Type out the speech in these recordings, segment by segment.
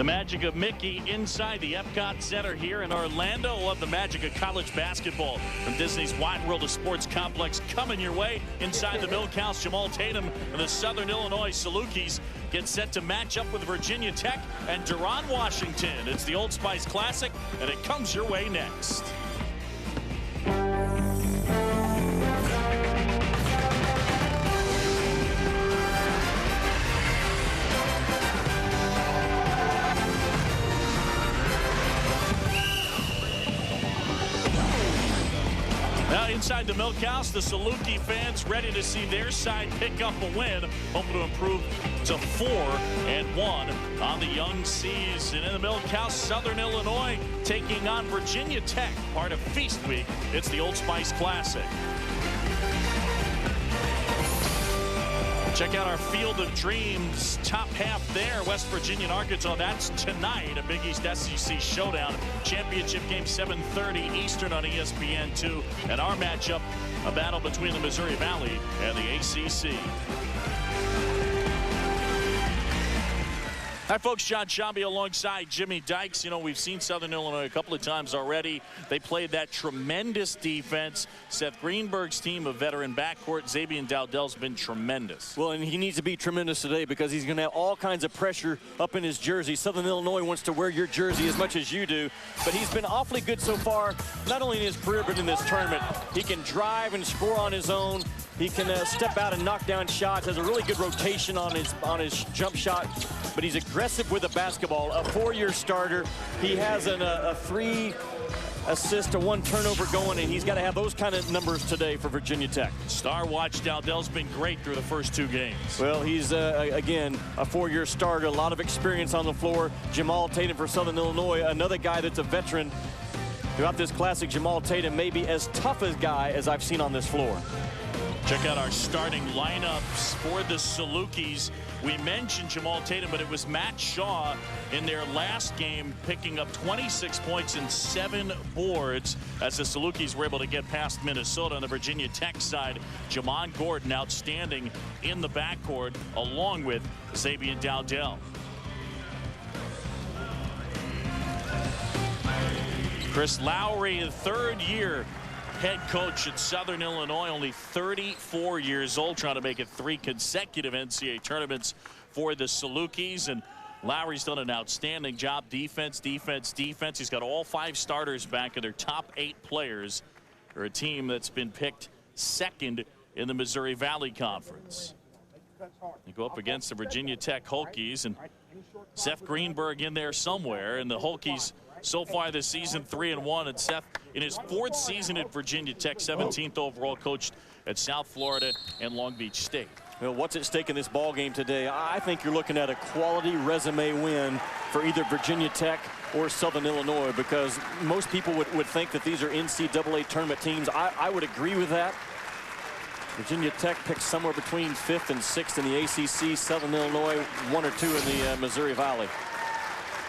The magic of Mickey inside the Epcot Center here in Orlando. We'll have the magic of college basketball from Disney's Wide World of Sports complex coming your way inside the Milk House. Jamaal Tatum and the Southern Illinois Salukis get set to match up with Virginia Tech and Tyrone, Washington. It's the Old Spice Classic, and it comes your way next. Now inside the Milk House, the Saluki fans ready to see their side pick up a win, hoping to improve to 4-1 on the Young Seas. And in the Milk House, Southern Illinois taking on Virginia Tech, part of Feast Week. It's the Old Spice Classic. Check out our Field of Dreams top half there. West Virginia and Arkansas. That's tonight. A Big East SEC showdown. Championship game 7:30 Eastern on ESPN2. And our matchup, a battle between the Missouri Valley and the ACC. Hi, folks. John Shabby alongside Jimmy Dykes. You know, we've seen Southern Illinois a couple of times already. They played that tremendous defense. Seth Greenberg's team of veteran backcourt. Xavier Dowdell's been tremendous. Well, and he needs to be tremendous today because he's going to have all kinds of pressure up in his jersey. Southern Illinois wants to wear your jersey as much as you do, but he's been awfully good so far, not only in his career but in this tournament. He can drive and score on his own. He can step out and knock down shots. Has a really good rotation on his jump shot, but he's aggressive with the basketball. A 4-year starter. He has a 3 assist to 1 turnover going, and he's got to have those kind of numbers today for Virginia Tech. Star watch Dowdell's been great through the first 2 games. Well, he's again a 4-year starter, a lot of experience on the floor. Jamaal Tatum for Southern Illinois, another guy that's a veteran throughout this classic. Jamaal Tatum may be as tough a guy as I've seen on this floor. Check out our starting lineups for the Salukis. We mentioned Jamaal Tatum, but it was Matt Shaw in their last game picking up 26 points and 7 boards as the Salukis were able to get past Minnesota. On the Virginia Tech side, Jamon Gordon outstanding in the backcourt along with Xavier Dowdell. Chris Lowry, the 3rd year head coach at Southern Illinois, only 34 years old, trying to make it 3 consecutive NCAA tournaments for the Salukis. And Lowry's done an outstanding job. Defense, defense, defense. He's got all 5 starters back in their top 8 players for a team that's been picked 2nd in the Missouri Valley Conference. They go up against the Virginia Tech Hokies, and Seth Greenberg in there somewhere. And the Hokies so far this season 3-1, and Seth in his 4th season at Virginia Tech, 17th overall, coached at South Florida and Long Beach State. Well, what's at stake in this ball game today? I think you're looking at a quality resume win for either Virginia Tech or Southern Illinois, because most people would think that these are NCAA tournament teams. I would agree with that. Virginia Tech picked somewhere between 5th and 6th in the ACC. Southern Illinois 1 or 2 in the Missouri Valley.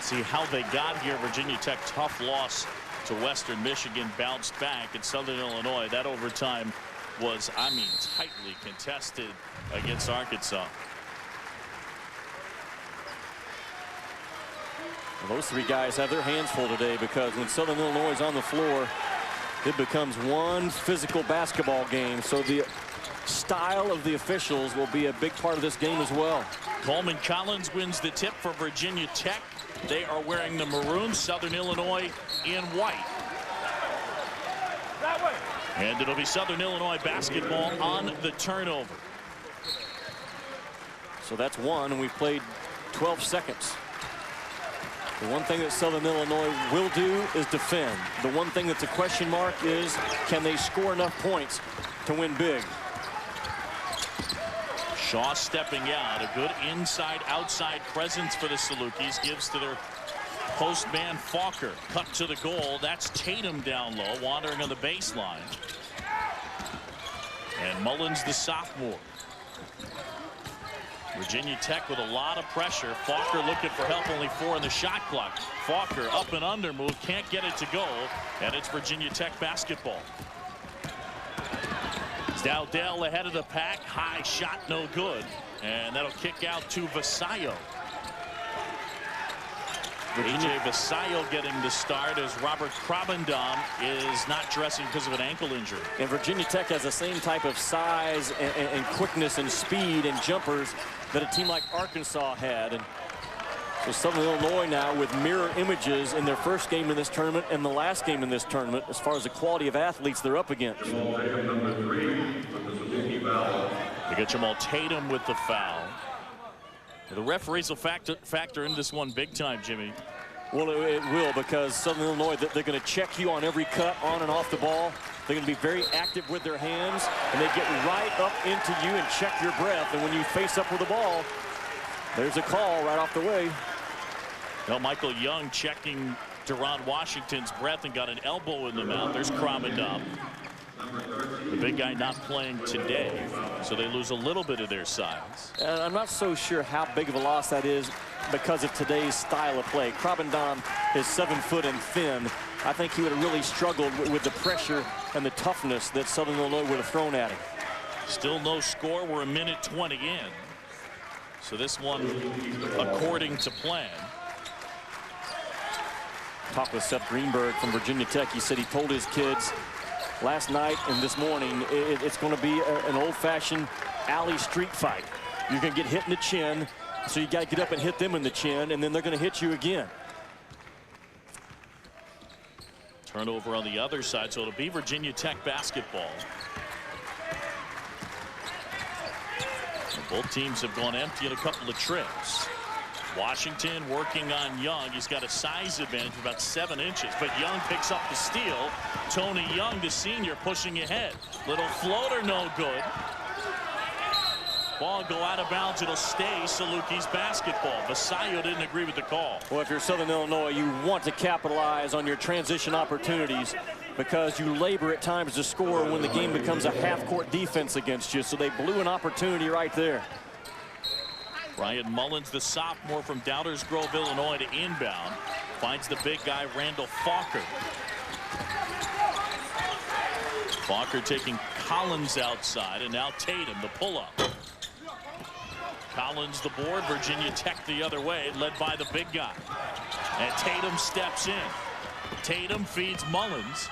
See how they got here. Virginia Tech, tough loss to Western Michigan, bounced back. At Southern Illinois, that overtime was, I mean, tightly contested against Arkansas. Well, those 3 guys have their hands full today, because when Southern Illinois is on the floor, it becomes one physical basketball game. So the style of the officials will be a big part of this game as well. Coleman Collins wins the tip for Virginia Tech. They are wearing the maroon, Southern Illinois in white. That way. And it'll be Southern Illinois basketball on the turnover. So that's 1, and we've played 12 seconds. The one thing that Southern Illinois will do is defend. The one thing that's a question mark is, can they score enough points to win big? Shaw stepping out. A good inside-outside presence for the Salukis. Gives to their postman Falker. Cut to the goal. That's Tatum down low, wandering on the baseline. And Mullins, the sophomore. Virginia Tech with a lot of pressure. Falker looking for help, only 4 on the shot clock. Falker up and under move, can't get it to go, and it's Virginia Tech basketball. Dowdell ahead of the pack, high shot, no good, and that'll kick out to Vasallo. A.J. Vasallo getting the start as Robert Krabendam is not dressing because of an ankle injury. And Virginia Tech has the same type of size and quickness and speed and jumpers that a team like Arkansas had. And so Southern Illinois now with mirror images in their first game in this tournament and the last game in this tournament as far as the quality of athletes they're up against. They get Jamaal Tatum with the foul. The referees will factor in this one big time, Jimmy. Well, it will, because Southern Illinois, they're going to check you on every cut on and off the ball. They're going to be very active with their hands, and they get right up into you and check your breath. And when you face up with the ball, there's a call right off the way. Well, Michael Young checking Deron Washington's breath and got an elbow in the mouth. There's Krabendam. The big guy not playing today, so they lose a little bit of their size. And I'm not so sure how big of a loss that is because of today's style of play. Krabendam is 7 foot and thin. I think he would have really struggled with the pressure and the toughness that Southern Illinois would have thrown at him. Still no score. We're a minute 20 in. So this one according to plan. Talked with Seth Greenberg from Virginia Tech. He said he told his kids last night and this morning it's going to be an old-fashioned alley street fight. You're going to get hit in the chin, so you got to get up and hit them in the chin, and then they're going to hit you again. Turnover on the other side, so it'll be Virginia Tech basketball. Both teams have gone empty in a couple of trips. Washington working on Young. He's got a size advantage of about 7 inches, but Young picks up the steal. Tony Young, the senior, pushing ahead. Little floater, no good. Ball go out of bounds. It'll stay Salukis basketball. Vasallo didn't agree with the call. Well, if you're Southern Illinois, you want to capitalize on your transition opportunities because you labor at times to score when the game becomes a half-court defense against you. So they blew an opportunity right there. Bryan Mullins, the sophomore from Downers Grove, Illinois, to inbound. Finds the big guy, Randal Falker. Falker taking Collins outside, and now Tatum, the pull-up. Collins the board, Virginia Tech the other way, led by the big guy. And Tatum steps in. Tatum feeds Mullins.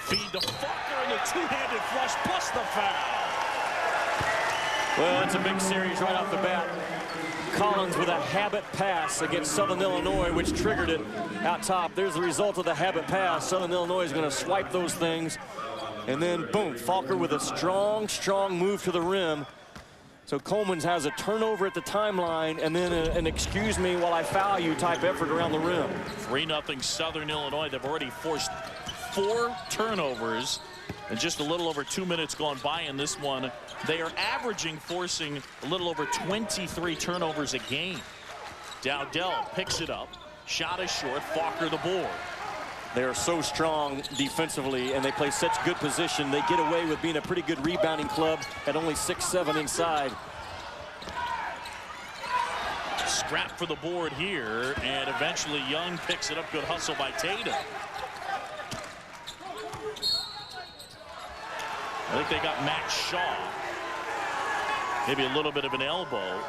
Feed to Falker, and a two-handed flush plus the foul. Well, it's a big series right off the bat. Collins with a habit pass against Southern Illinois, which triggered it out top. There's the result of the habit pass. Southern Illinois is going to swipe those things. And then, boom, Falker with a strong, strong move to the rim. So Coleman's has a turnover at the timeline and then an excuse me while I foul you type effort around the rim. 3-0 Southern Illinois. They've already forced 4 turnovers. And just a little over 2 minutes gone by in this one. They are averaging forcing a little over 23 turnovers a game. Dowdell picks it up. Shot is short. Falker the board. They are so strong defensively, and they play such good position. They get away with being a pretty good rebounding club at only 6'7" inside. Scrap for the board here, and eventually Young picks it up. Good hustle by Tatum. I think they got Max Shaw. Maybe a little bit of an elbow,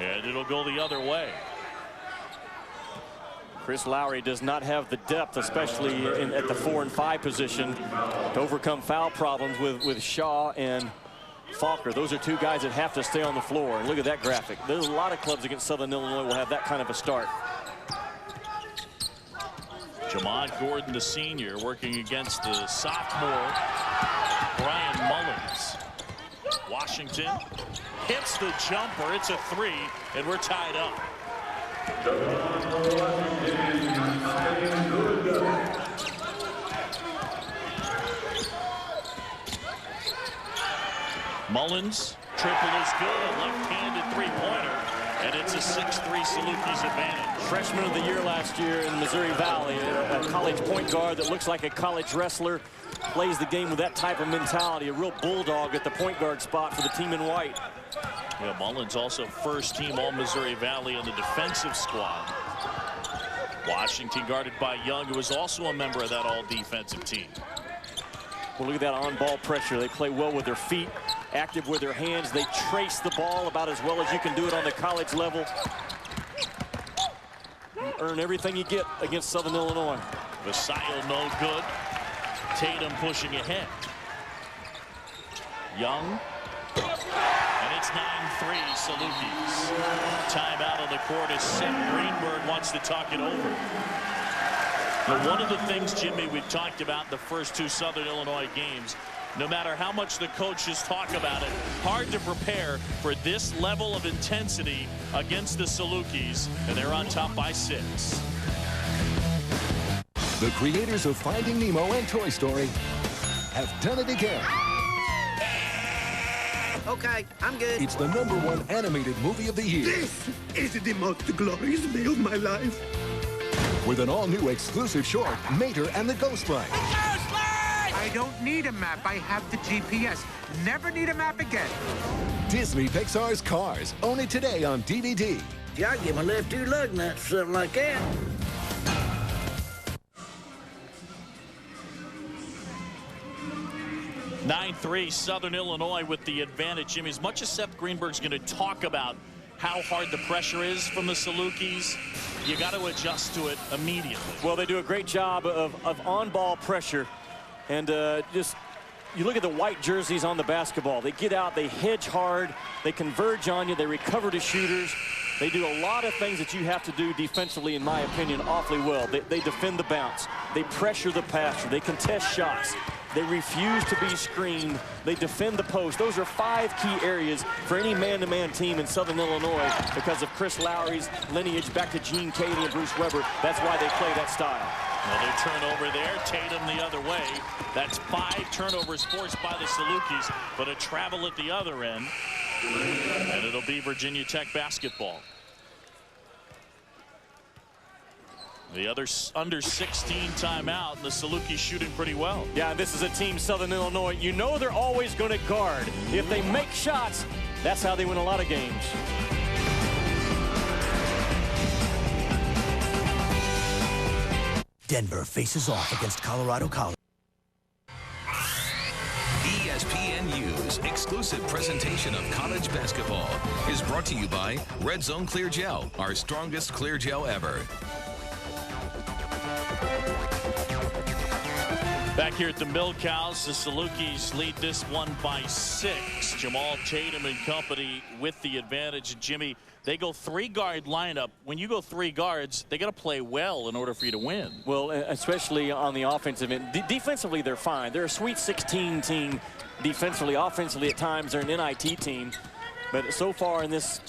and it'll go the other way. Chris Lowry does not have the depth, especially at the 4 and 5 position, to overcome foul problems with Shaw and Falker. Those are 2 guys that have to stay on the floor. And look at that graphic. There's a lot of clubs against Southern Illinois will have that kind of a start. Jamad Gordon, the senior, working against the sophomore Bryan Mullins. Washington hits the jumper. It's a 3, and we're tied up. Mullins, triple is good, a left-handed three-pointer, and it's a 6-3 Salukis advantage. Freshman of the year last year in Missouri Valley, a college point guard that looks like a college wrestler, plays the game with that type of mentality, a real bulldog at the point guard spot for the team in white. Yeah, Mullins also first team All-Missouri Valley on the defensive squad. Washington guarded by Young, who was also a member of that all-defensive team. Well, look at that on-ball pressure. They play well with their feet, active with their hands. They trace the ball about as well as you can do it on the college level. earn everything you get against Southern Illinois. Vasayo no good. Tatum pushing ahead. Young. And it's 9-3 Salukis. Timeout on the court as Seth Greenberg wants to talk it over. But one of the things, Jimmy, we've talked about the first two Southern Illinois games, no matter how much the coaches talk about it, hard to prepare for this level of intensity against the Salukis, and they're on top by 6. The creators of Finding Nemo and Toy Story have done it again. Okay, I'm good. It's the #1 animated movie of the year. This is the most glorious day of my life. With an all-new exclusive short, Mater and the Ghost Light. I don't need a map. I have the GPS. Never need a map again. Disney Pixar's Cars. Own it today on DVD. Yeah, I get my left ear lug nuts, something like that. (9-3) Southern Illinois with the advantage. Jimmy, as much as Seth Greenberg's going to talk about how hard the pressure is from the Salukis, you got to adjust to it immediately. Well, they do a great job of on-ball pressure. And just, you look at the white jerseys on the basketball. They get out, they hedge hard, they converge on you, they recover to shooters. They do a lot of things that you have to do defensively, in my opinion, awfully well. They defend the bounce. They pressure the passer. They contest shots. They refuse to be screened. They defend the post. Those are 5 key areas for any man-to-man team in Southern Illinois because of Chris Lowry's lineage back to Gene Cady and Bruce Weber. That's why they play that style. Another turnover there. Tatum the other way. That's 5 turnovers forced by the Salukis, but a travel at the other end. And it'll be Virginia Tech basketball. The other under 16 timeout, and the Salukis shooting pretty well. Yeah, this is a team, Southern Illinois. You know they're always going to guard. If they make shots, that's how they win a lot of games. Denver faces off against Colorado College. ESPNU's exclusive presentation of college basketball is brought to you by Red Zone Clear Gel, our strongest clear gel ever. Back here at the Milk House, the Salukis lead this one by 6. Jamaal Tatum and company with the advantage. And Jimmy, they go 3-guard lineup. When you go 3 guards, they got to play well in order for you to win. Well, especially on the offensive end. Defensively, they're fine. They're a Sweet 16 team defensively. Offensively, at times, they're an NIT team. But so far in this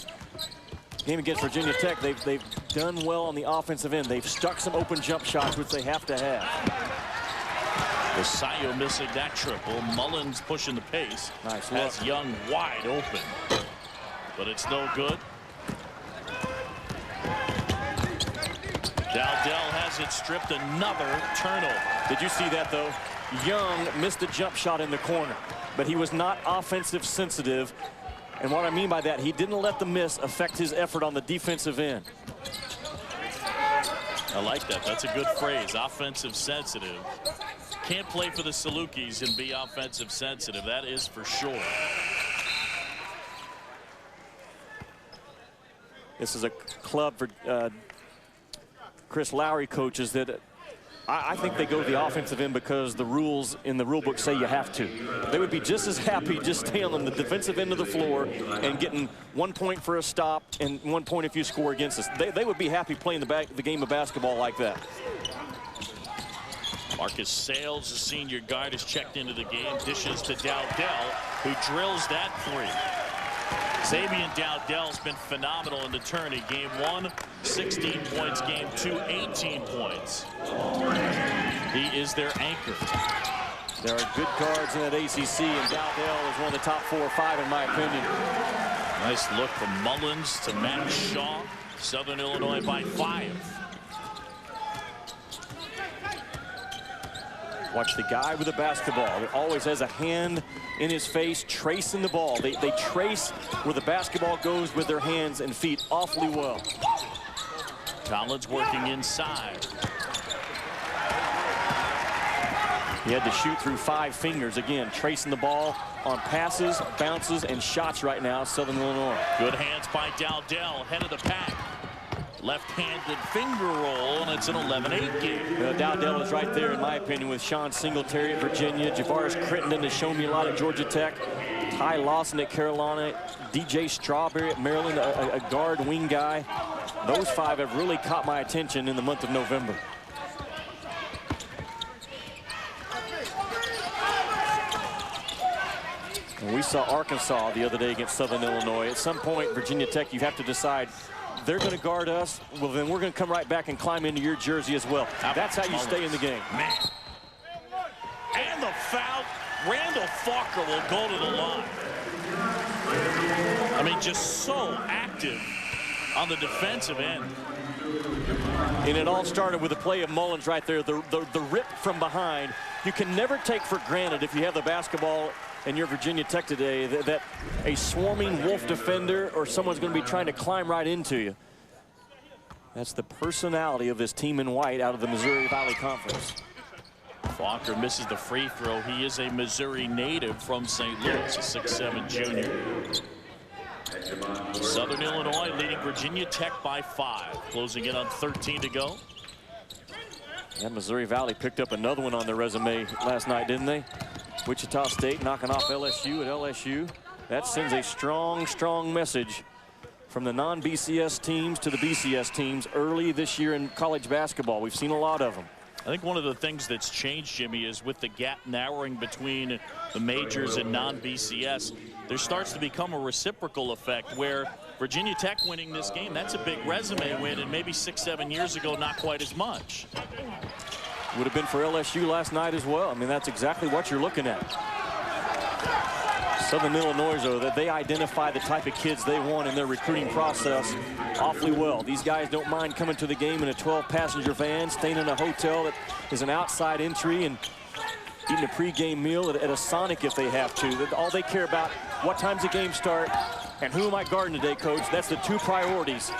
game against Virginia Tech, they've done well on the offensive end. They've stuck some open jump shots, which they have to have. Vasayo missing that triple. Mullins pushing the pace. Nice look. Has Young wide open. But it's no good. Dowdell has it stripped. Another turnover. Did you see that, though? Young missed a jump shot in the corner, but he was not offensive sensitive. And what I mean by that, he didn't let the miss affect his effort on the defensive end. I like that. That's a good phrase. Offensive sensitive. Can't play for the Salukis and be offensive sensitive. That is for sure. This is a club for Chris Lowry coaches that I think they go to the offensive end because the rules in the rule book say you have to. They would be just as happy just staying on the defensive end of the floor and getting 1 point for a stop and 1 point if you score against us. They would be happy playing the game of basketball like that. Marcus Sales, the senior guard, is checked into the game. Dishes to Dowdell, who drills that 3. Xavier Dowdell's been phenomenal in the tourney. Game 1, 16 points. Game 2, 18 points. He is their anchor. There are good guards in that ACC, and Dowdell is one of the top 4 or 5 in my opinion. Nice look from Mullins to Matt Shaw. Southern Illinois by 5. Watch the guy with the basketball. He always has a hand in his face tracing the ball. They trace where the basketball goes with their hands and feet awfully well. Collins working inside. He had to shoot through 5 fingers again, tracing the ball on passes, bounces, and shots right now, Southern Illinois. Good hands by Dowdell, head of the pack. left-handed finger roll, and it's an 11-8 game. Dowdell is right there, in my opinion, with Sean Singletary at Virginia. Javaris Crittenden has shown me a lot at Georgia Tech. Ty Lawson at Carolina. DJ Strawberry at Maryland, a guard wing guy. Those five have really caught my attention in the month of November. And we saw Arkansas the other day against Southern Illinois. At some point, Virginia Tech, you have to decide, they're going to guard us, well, then we're going to come right back and climb into your jersey as well. That's how you stay in the game. Man. And the foul. Randal Falker will go to the line. I mean, just so active on the defensive end. And it all started with a play of Mullins right there, the rip from behind. You can never take for granted, if you have the basketball in your Virginia Tech today, that a swarming Wolf defender or someone's going to be trying to climb right into you. That's the personality of this team in white out of the Missouri Valley Conference. Falker misses the free throw. He is a Missouri native from St. Louis, a 6'7" junior. Southern Illinois leading Virginia Tech by 5. Closing in on 13 to go. And Missouri Valley picked up another one on their resume last night, didn't they? Wichita State knocking off LSU at LSU. That sends a strong, strong message from the non-BCS teams to the BCS teams early this year in college basketball. We've seen a lot of them. I think one of the things that's changed, Jimmy, is with the gap narrowing between the majors and non-BCS, there starts to become a reciprocal effect where Virginia Tech winning this game, that's a big resume win, and maybe 6-7 years ago, not quite as much. Would have been for LSU last night as well. I mean, that's exactly what you're looking at. Southern Illinois, though, that they identify the type of kids they want in their recruiting process awfully well. These guys don't mind coming to the game in a 12-passenger van, staying in a hotel that is an outside entry, and eating a pregame meal at a Sonic if they have to. All they care about, what time's the game start, and who am I guarding today, Coach? That's the two priorities.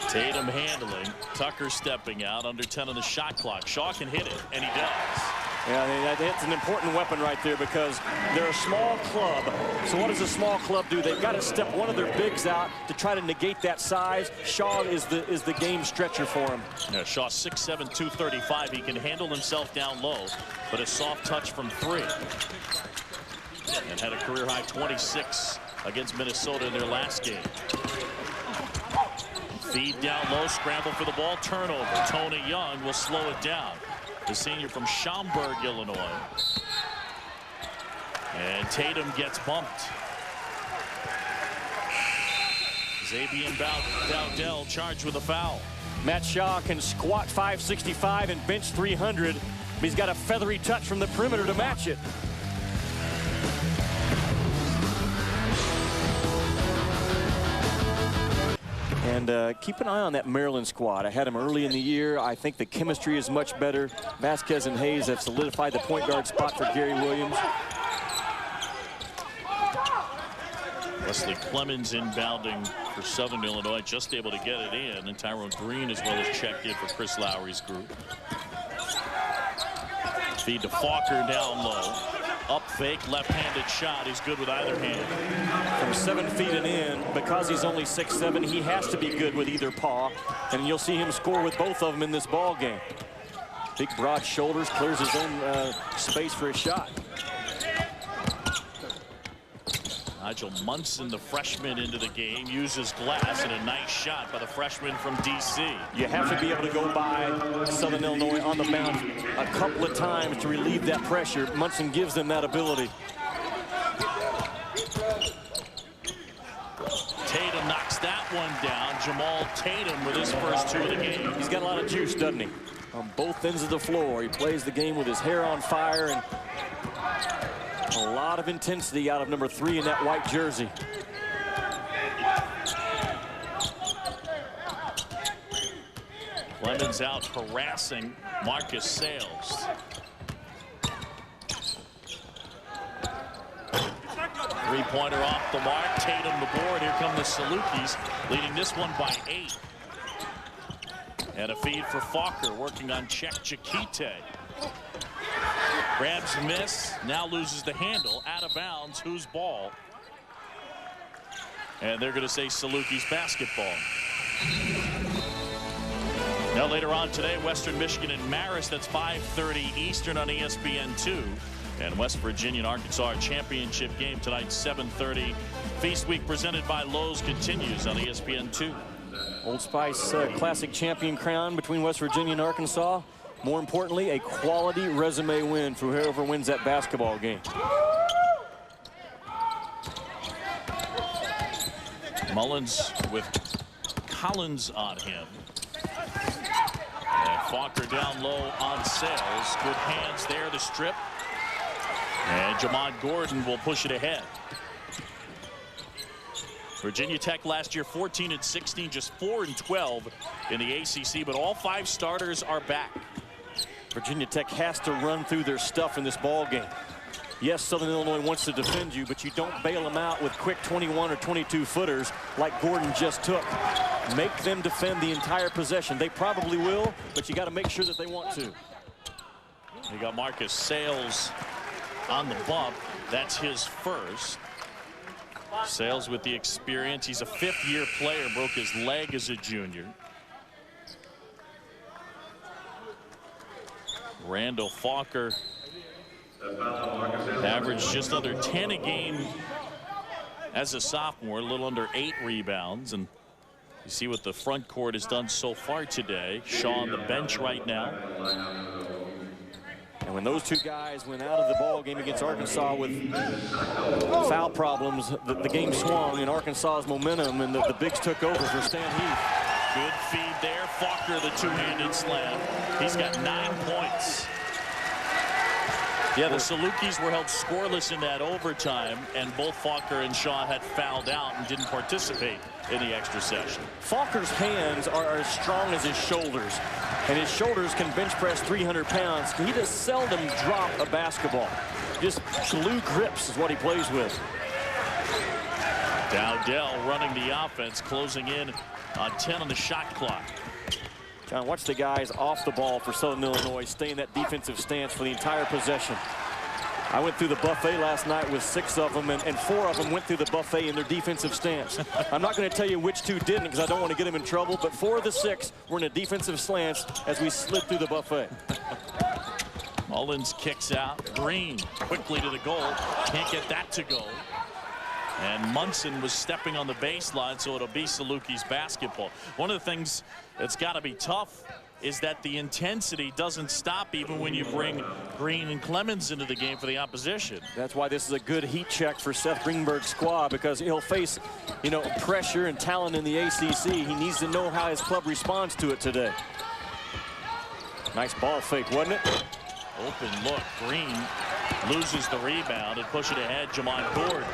Tatum handling, Tucker stepping out, under 10 on the shot clock. Shaw can hit it, and he does. Yeah, it's an important weapon right there because they're a small club. So what does a small club do? They've got to step one of their bigs out to try to negate that size. Shaw is the game stretcher for him. Yeah, Shaw 6'7", 235. He can handle himself down low, but a soft touch from 3. And had a career-high 26 against Minnesota in their last game. Feed down low, scramble for the ball, turnover. Tony Young will slow it down. The senior from Schaumburg, Illinois. And Tatum gets bumped. Xavier Dowdell charged with a foul. Matt Shaw can squat 565 and bench 300, but he's got a feathery touch from the perimeter to match it. And keep an eye on that Maryland squad. I had him early in the year. I think the chemistry is much better. Vasquez and Hayes have solidified the point guard spot for Gary Williams. Wesley Clemmons inbounding for Southern Illinois, just able to get it in. And Tyrone Green as well as checked in for Chris Lowry's group. Feed to Falker down low. Up fake, left-handed shot. He's good with either hand. From 7 feet and in, because he's only 6'7", he has to be good with either paw. And you'll see him score with both of them in this ball game. Big, broad shoulders, clears his own space for a shot. Nigel Munson, the freshman, into the game, uses glass, and a nice shot by the freshman from D.C. You have to be able to go by Southern Illinois on the bounce a couple of times to relieve that pressure. Munson gives them that ability. Tatum knocks that one down. Jamaal Tatum with his first 2 of the game. He's got a lot of juice, doesn't he? On both ends of the floor. He plays the game with his hair on fire, and a lot of intensity out of number 3 in that white jersey. Clemmons out harassing Marcus Sales. Three-pointer off the mark. Tatum the board. Here come the Salukis, leading this one by 8. And a feed for Falker, working on Czech Jakite. Grabs miss, now loses the handle, out of bounds. Whose ball? and they're going to say Salukis basketball. Now later on today, Western Michigan and Marist. That's 5:30 Eastern on ESPN2. And West Virginia and Arkansas, championship game tonight, 7:30. Feast Week presented by Lowe's continues on ESPN2. Old Spice Classic champion crown between West Virginia and Arkansas. More importantly, a quality resume win for whoever wins that basketball game. Mullins with Collins on him. And Falker down low on Sales. Good hands there, the strip. And Jamaal Gordon will push it ahead. Virginia Tech last year 14-16, just 4-12 in the ACC, but all 5 starters are back. Virginia Tech has to run through their stuff in this ball game. Yes, Southern Illinois wants to defend you, but you don't bail them out with quick 21 or 22 footers like Gordon just took. Make them defend the entire possession. They probably will, but you got to make sure that they want to. You got Marcus Sales on the bump. That's his first. Sales with the experience. He's a 5th-year player. Broke his leg as a junior. Randal Falker averaged just under 10 a game as a sophomore, a little under 8 rebounds. And you see what the front court has done so far today. Shaw on the bench right now. And when those 2 guys went out of the ball game against Arkansas with foul problems, the game swung in Arkansas's momentum, and the bigs took over for Stan Heath. Good feed there. Falker, the 2-handed slam. He's got 9 points. Yeah, the Salukis were held scoreless in that overtime, and both Falker and Shaw had fouled out and didn't participate in the extra session. Falker's hands are as strong as his shoulders, and his shoulders can bench press 300 pounds. He does seldom drop a basketball. Just glue grips is what he plays with. Dowdell running the offense, closing in on 10 on the shot clock. John, watch the guys off the ball for Southern Illinois stay in that defensive stance for the entire possession. I went through the buffet last night with 6 of them, and 4 of them went through the buffet in their defensive stance. I'm not going to tell you which 2 didn't because I don't want to get them in trouble, but 4 of the 6 were in a defensive stance as we slid through the buffet. Mullins kicks out. Green quickly to the goal. Can't get that to go. And Munson was stepping on the baseline, so it'll be Salukis basketball. One of the things that's got to be tough is that the intensity doesn't stop even when you bring Green and Clemmons into the game for the opposition. That's why this is a good heat check for Seth Greenberg's squad, because he'll face, pressure and talent in the ACC. He needs to know how his club responds to it today. Nice ball fake, wasn't it? Open look. Green loses the rebound and push it ahead. Jamaal Gordon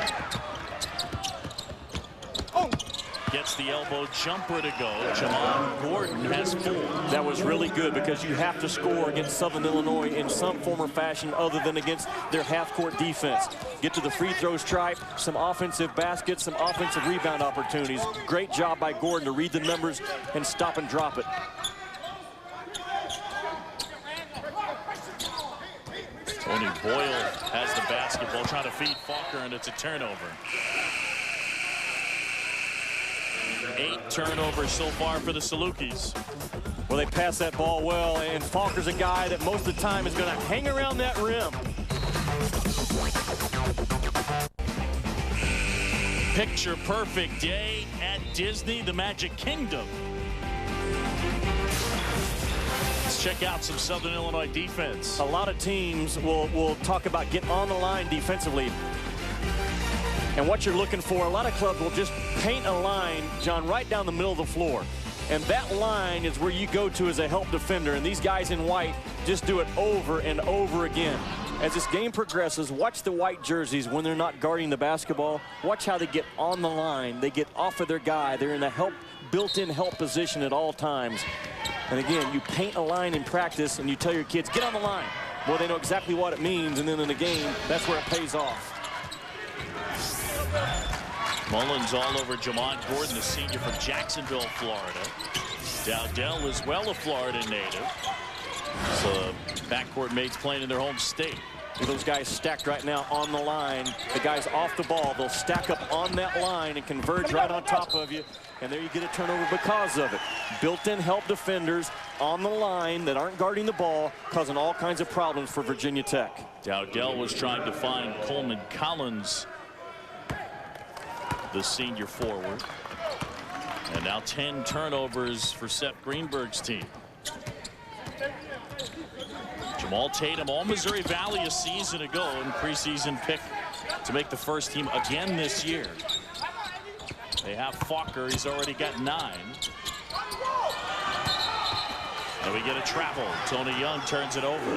gets the elbow jumper to go. Jamaal Gordon has 4. That was really good because you have to score against Southern Illinois in some form or fashion other than against their half-court defense. Get to the free throw stripe, some offensive baskets, some offensive rebound opportunities. Great job by Gordon to read the numbers and stop and drop it. Tony Boyle has the basketball, trying to feed Falker, and it's a turnover. 8 turnovers so far for the Salukis. Well, they pass that ball well, and Falker's a guy that most of the time is going to hang around that rim. Picture perfect day at Disney, the Magic Kingdom. Let's check out some Southern Illinois defense. A lot of teams will talk about getting on the line defensively. And what you're looking for, a lot of clubs will just paint a line, John, right down the middle of the floor. And that line is where you go to as a help defender. And these guys in white just do it over and over again. As this game progresses, watch the white jerseys when they're not guarding the basketball. Watch how they get on the line. They get off of their guy. They're in the built-in help position at all times. And again, you paint a line in practice and you tell your kids, get on the line. Well, they know exactly what it means. And then in the game, that's where it pays off. Mullins all over Jamaal Gordon, the senior from Jacksonville, Florida. Dowdell as well, a Florida native. So backcourt mates playing in their home state. with those guys stacked right now on the line. The guys off the ball, they'll stack up on that line and converge right on top of you. And there you get a turnover because of it. Built-in help defenders on the line that aren't guarding the ball, causing all kinds of problems for Virginia Tech. Dowdell was trying to find Coleman Collins, the senior forward. And now 10 turnovers for Seth Greenberg's team. Jamaal Tatum, all Missouri Valley a season ago, and preseason pick to make the first team again this year. They have Falker. He's already got 9. And we get a travel. Tony Young turns it over.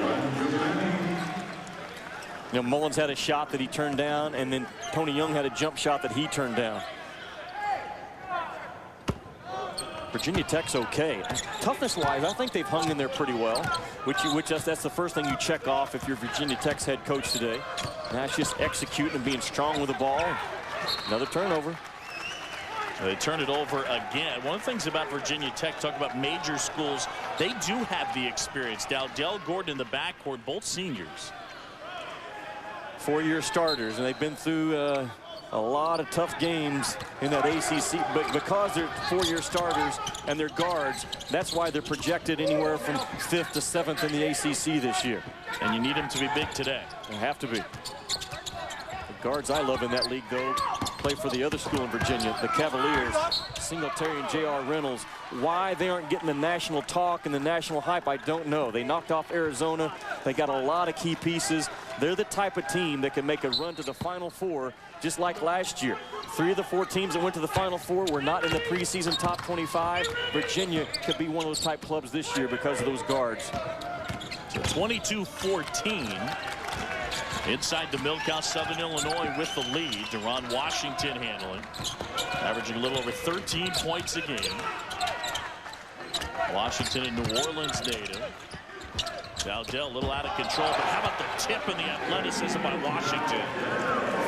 You know, Mullins had a shot that he turned down, and then Tony Young had a jump shot that he turned down. Virginia Tech's okay. Toughness-wise, I think they've hung in there pretty well, that's the first thing you check off if you're Virginia Tech's head coach today. Now it's just executing and being strong with the ball. Another turnover. They turn it over again. One of the things about Virginia Tech, talk about major schools, they do have the experience. Dowdell, Gordon in the backcourt, both seniors. 4-year starters, and they've been through a lot of tough games in that ACC, but because they're 4-year starters and they're guards, that's why they're projected anywhere from 5th to 7th in the ACC this year. And you need them to be big today. They have to be. The guards I love in that league, though, play for the other school in Virginia, the Cavaliers. Singletary and J.R. Reynolds. Why they aren't getting the national talk and the national hype, I don't know. They knocked off Arizona. They got a lot of key pieces. They're the type of team that can make a run to the Final Four, just like last year. 3 of the 4 teams that went to the Final Four were not in the preseason top 25. Virginia could be one of those type clubs this year because of those guards. So 22-14. Inside the Milk House, Southern Illinois with the lead. Deron Washington handling. Averaging a little over 13 points a game. Washington, a New Orleans native. Dowdell a little out of control, but how about the tip and the athleticism by Washington?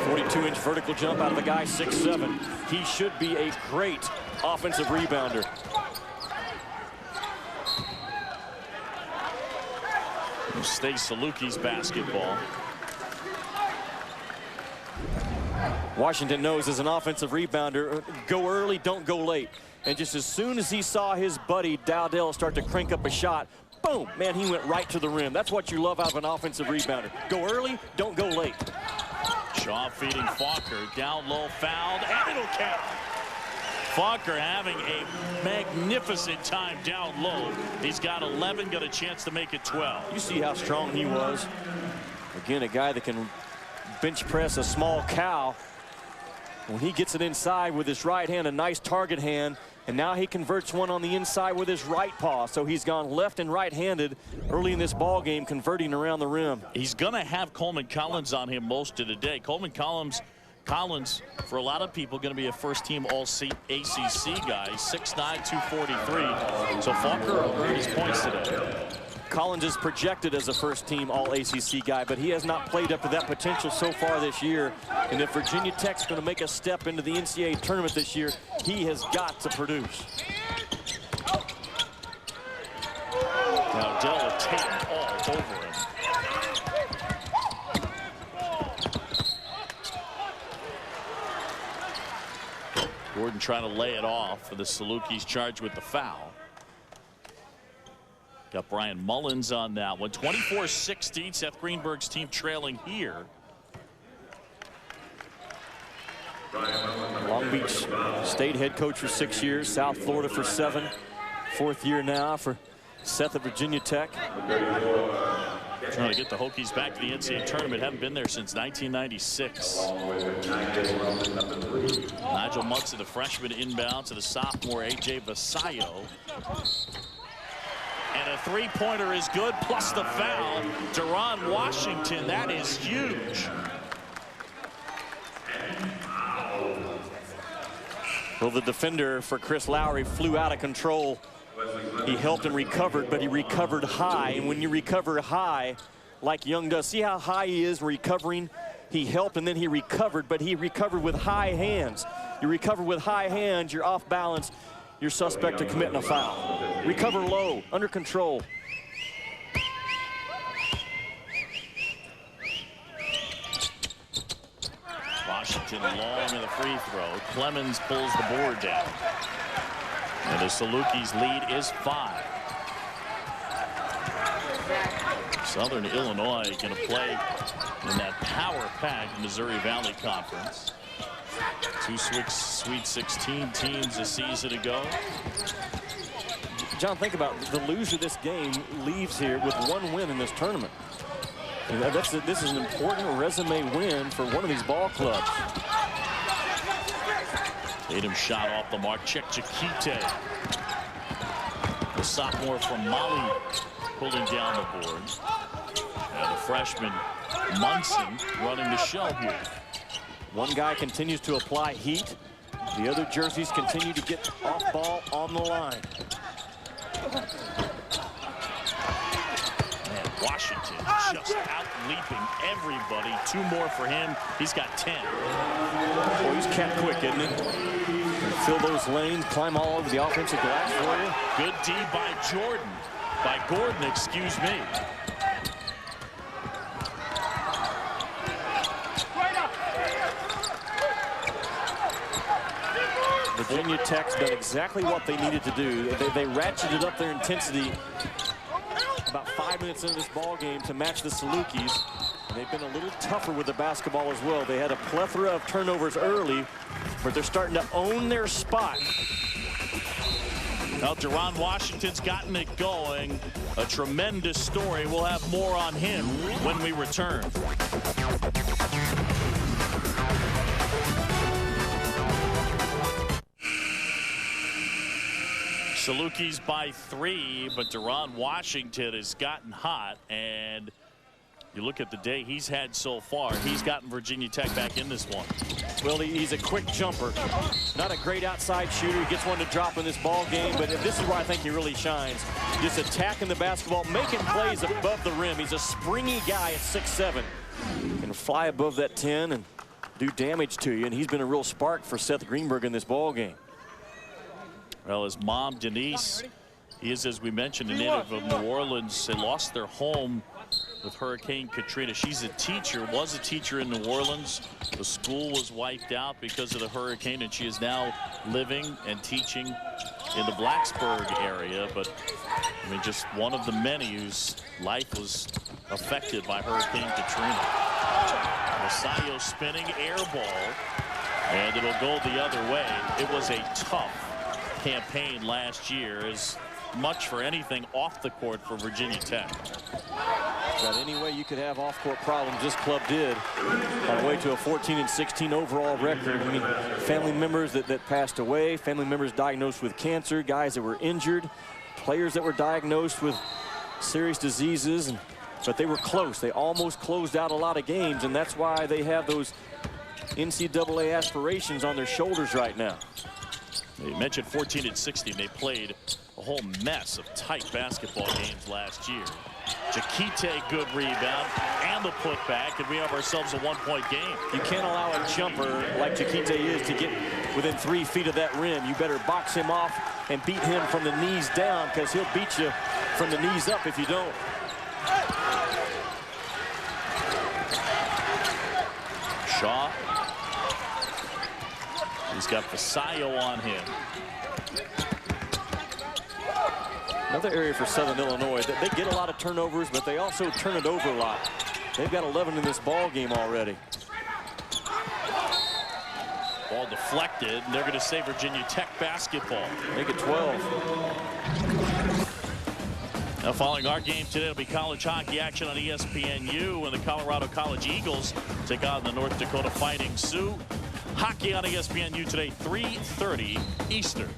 42-inch vertical jump out of the guy 6'7". He should be a great offensive rebounder. Stay Salukis basketball. Washington knows as an offensive rebounder, go early, don't go late. And just as soon as he saw his buddy Dowdell start to crank up a shot, boom, man, he went right to the rim. That's what you love out of an offensive rebounder. Go early, don't go late. Shaw feeding Falker, down low, fouled, and it'll count. Falker having a magnificent time down low. He's got 11, got a chance to make it 12. You see how strong he was. Again, a guy that can bench press a small cow. When he gets it inside with his right hand, a nice target hand, and now he converts one on the inside with his right paw. So he's gone left and right-handed early in this ball game, converting around the rim. He's going to have Coleman Collins on him most of the day. Coleman Collins, for a lot of people, going to be a first-team All-ACC guy. 6'9", 243. So Falker will earn his points today. Collins is projected as a first-team All-ACC guy, but he has not played up to that potential so far this year. And if Virginia Tech's going to make a step into the NCAA tournament this year, he has got to produce. Now Della Tatum all over him. Gordon trying to lay it off for the Salukis, charged with the foul. Got Bryan Mullins on that one. 24-16. Seth Greenberg's team trailing here. Long Beach State head coach for 6 years. South Florida for 7. 4th year now for Seth at Virginia Tech. Trying to get the Hokies back to the NCAA tournament. Haven't been there since 1996. Nigel Munson, the freshman, inbound to the sophomore A.J. Vasallo. And a three-pointer is good, plus the foul. Deron Washington, that is huge. Well, the defender for Chris Lowry flew out of control. He helped and recovered, but he recovered high. And when you recover high, like Young does, see how high he is recovering? He helped and then he recovered, but he recovered with high hands. You recover with high hands, you're off balance. You're suspect to committing a foul. Recover low, under control. Washington long in the free throw. Clemmons pulls the board down. And the Salukis lead is 5. Southern Illinois going to play in that power-packed Missouri Valley Conference. 2 Sweet 16 teams a season ago. John, think about the loser of this game leaves here with 1 win in this tournament. This is an important resume win for one of these ball clubs. Tatum shot off the mark. Check Chiquite. The sophomore from Mali pulling down the board. And the freshman Munson running the show here. One guy continues to apply heat. The other jerseys continue to get off ball on the line. And Washington just out leaping everybody. 2 more for him. He's got 10. Boy, he's cat quick, isn't he? Fill those lanes, climb all over the offensive glass for you. Good D by Jordan. By Gordon, excuse me. Virginia Tech's done exactly what they needed to do. They ratcheted up their intensity about 5 minutes into this ball game to match the Salukis. They've been a little tougher with the basketball as well. They had a plethora of turnovers early, but they're starting to own their spot. Well, Tyrone Washington's gotten it going. A tremendous story. We'll have more on him when we return. Salukis by 3, but Tyrone Washington has gotten hot, and you look at the day he's had so far. He's gotten Virginia Tech back in this one. Well, he's a quick jumper. Not a great outside shooter. He gets one to drop in this ball game, but this is where I think he really shines. Just attacking the basketball, making plays above the rim. He's a springy guy at 6'7". Can fly above that 10 and do damage to you, and he's been a real spark for Seth Greenberg in this ball game. Well, his mom, Denise, he is, as we mentioned, a native of New Orleans. They lost their home with Hurricane Katrina. She's a teacher, was a teacher in New Orleans. The school was wiped out because of the hurricane, and she is now living and teaching in the Blacksburg area. But, I mean, just one of the many whose life was affected by Hurricane Katrina. SIU spinning air ball, and it'll go the other way. It was a tough campaign last year, as much for anything off the court for Virginia Tech. Got any way you could have off-court problems, this club did, on the way to a 14-16 overall record. I mean, family members that passed away, family members diagnosed with cancer, guys that were injured, players that were diagnosed with serious diseases, but they were close. They almost closed out a lot of games, and that's why they have those NCAA aspirations on their shoulders right now. You mentioned 14-16. They played a whole mess of tight basketball games last year. Chiquite, good rebound, and the putback, and we have ourselves a 1-point game. You can't allow a jumper like Chiquite is to get within 3 feet of that rim. You better box him off and beat him from the knees down, because he'll beat you from the knees up if you don't. Shaw. He's got Fasayo on him. Another area for Southern Illinois that they get a lot of turnovers, but they also turn it over a lot. They've got 11 in this ball game already. Ball deflected, and they're going to say Virginia Tech basketball. Make it 12. Now, following our game today, it'll be college hockey action on ESPN-U, and the Colorado College Eagles take on the North Dakota Fighting Sioux. Hockey on ESPN-U today, 3:30 Eastern.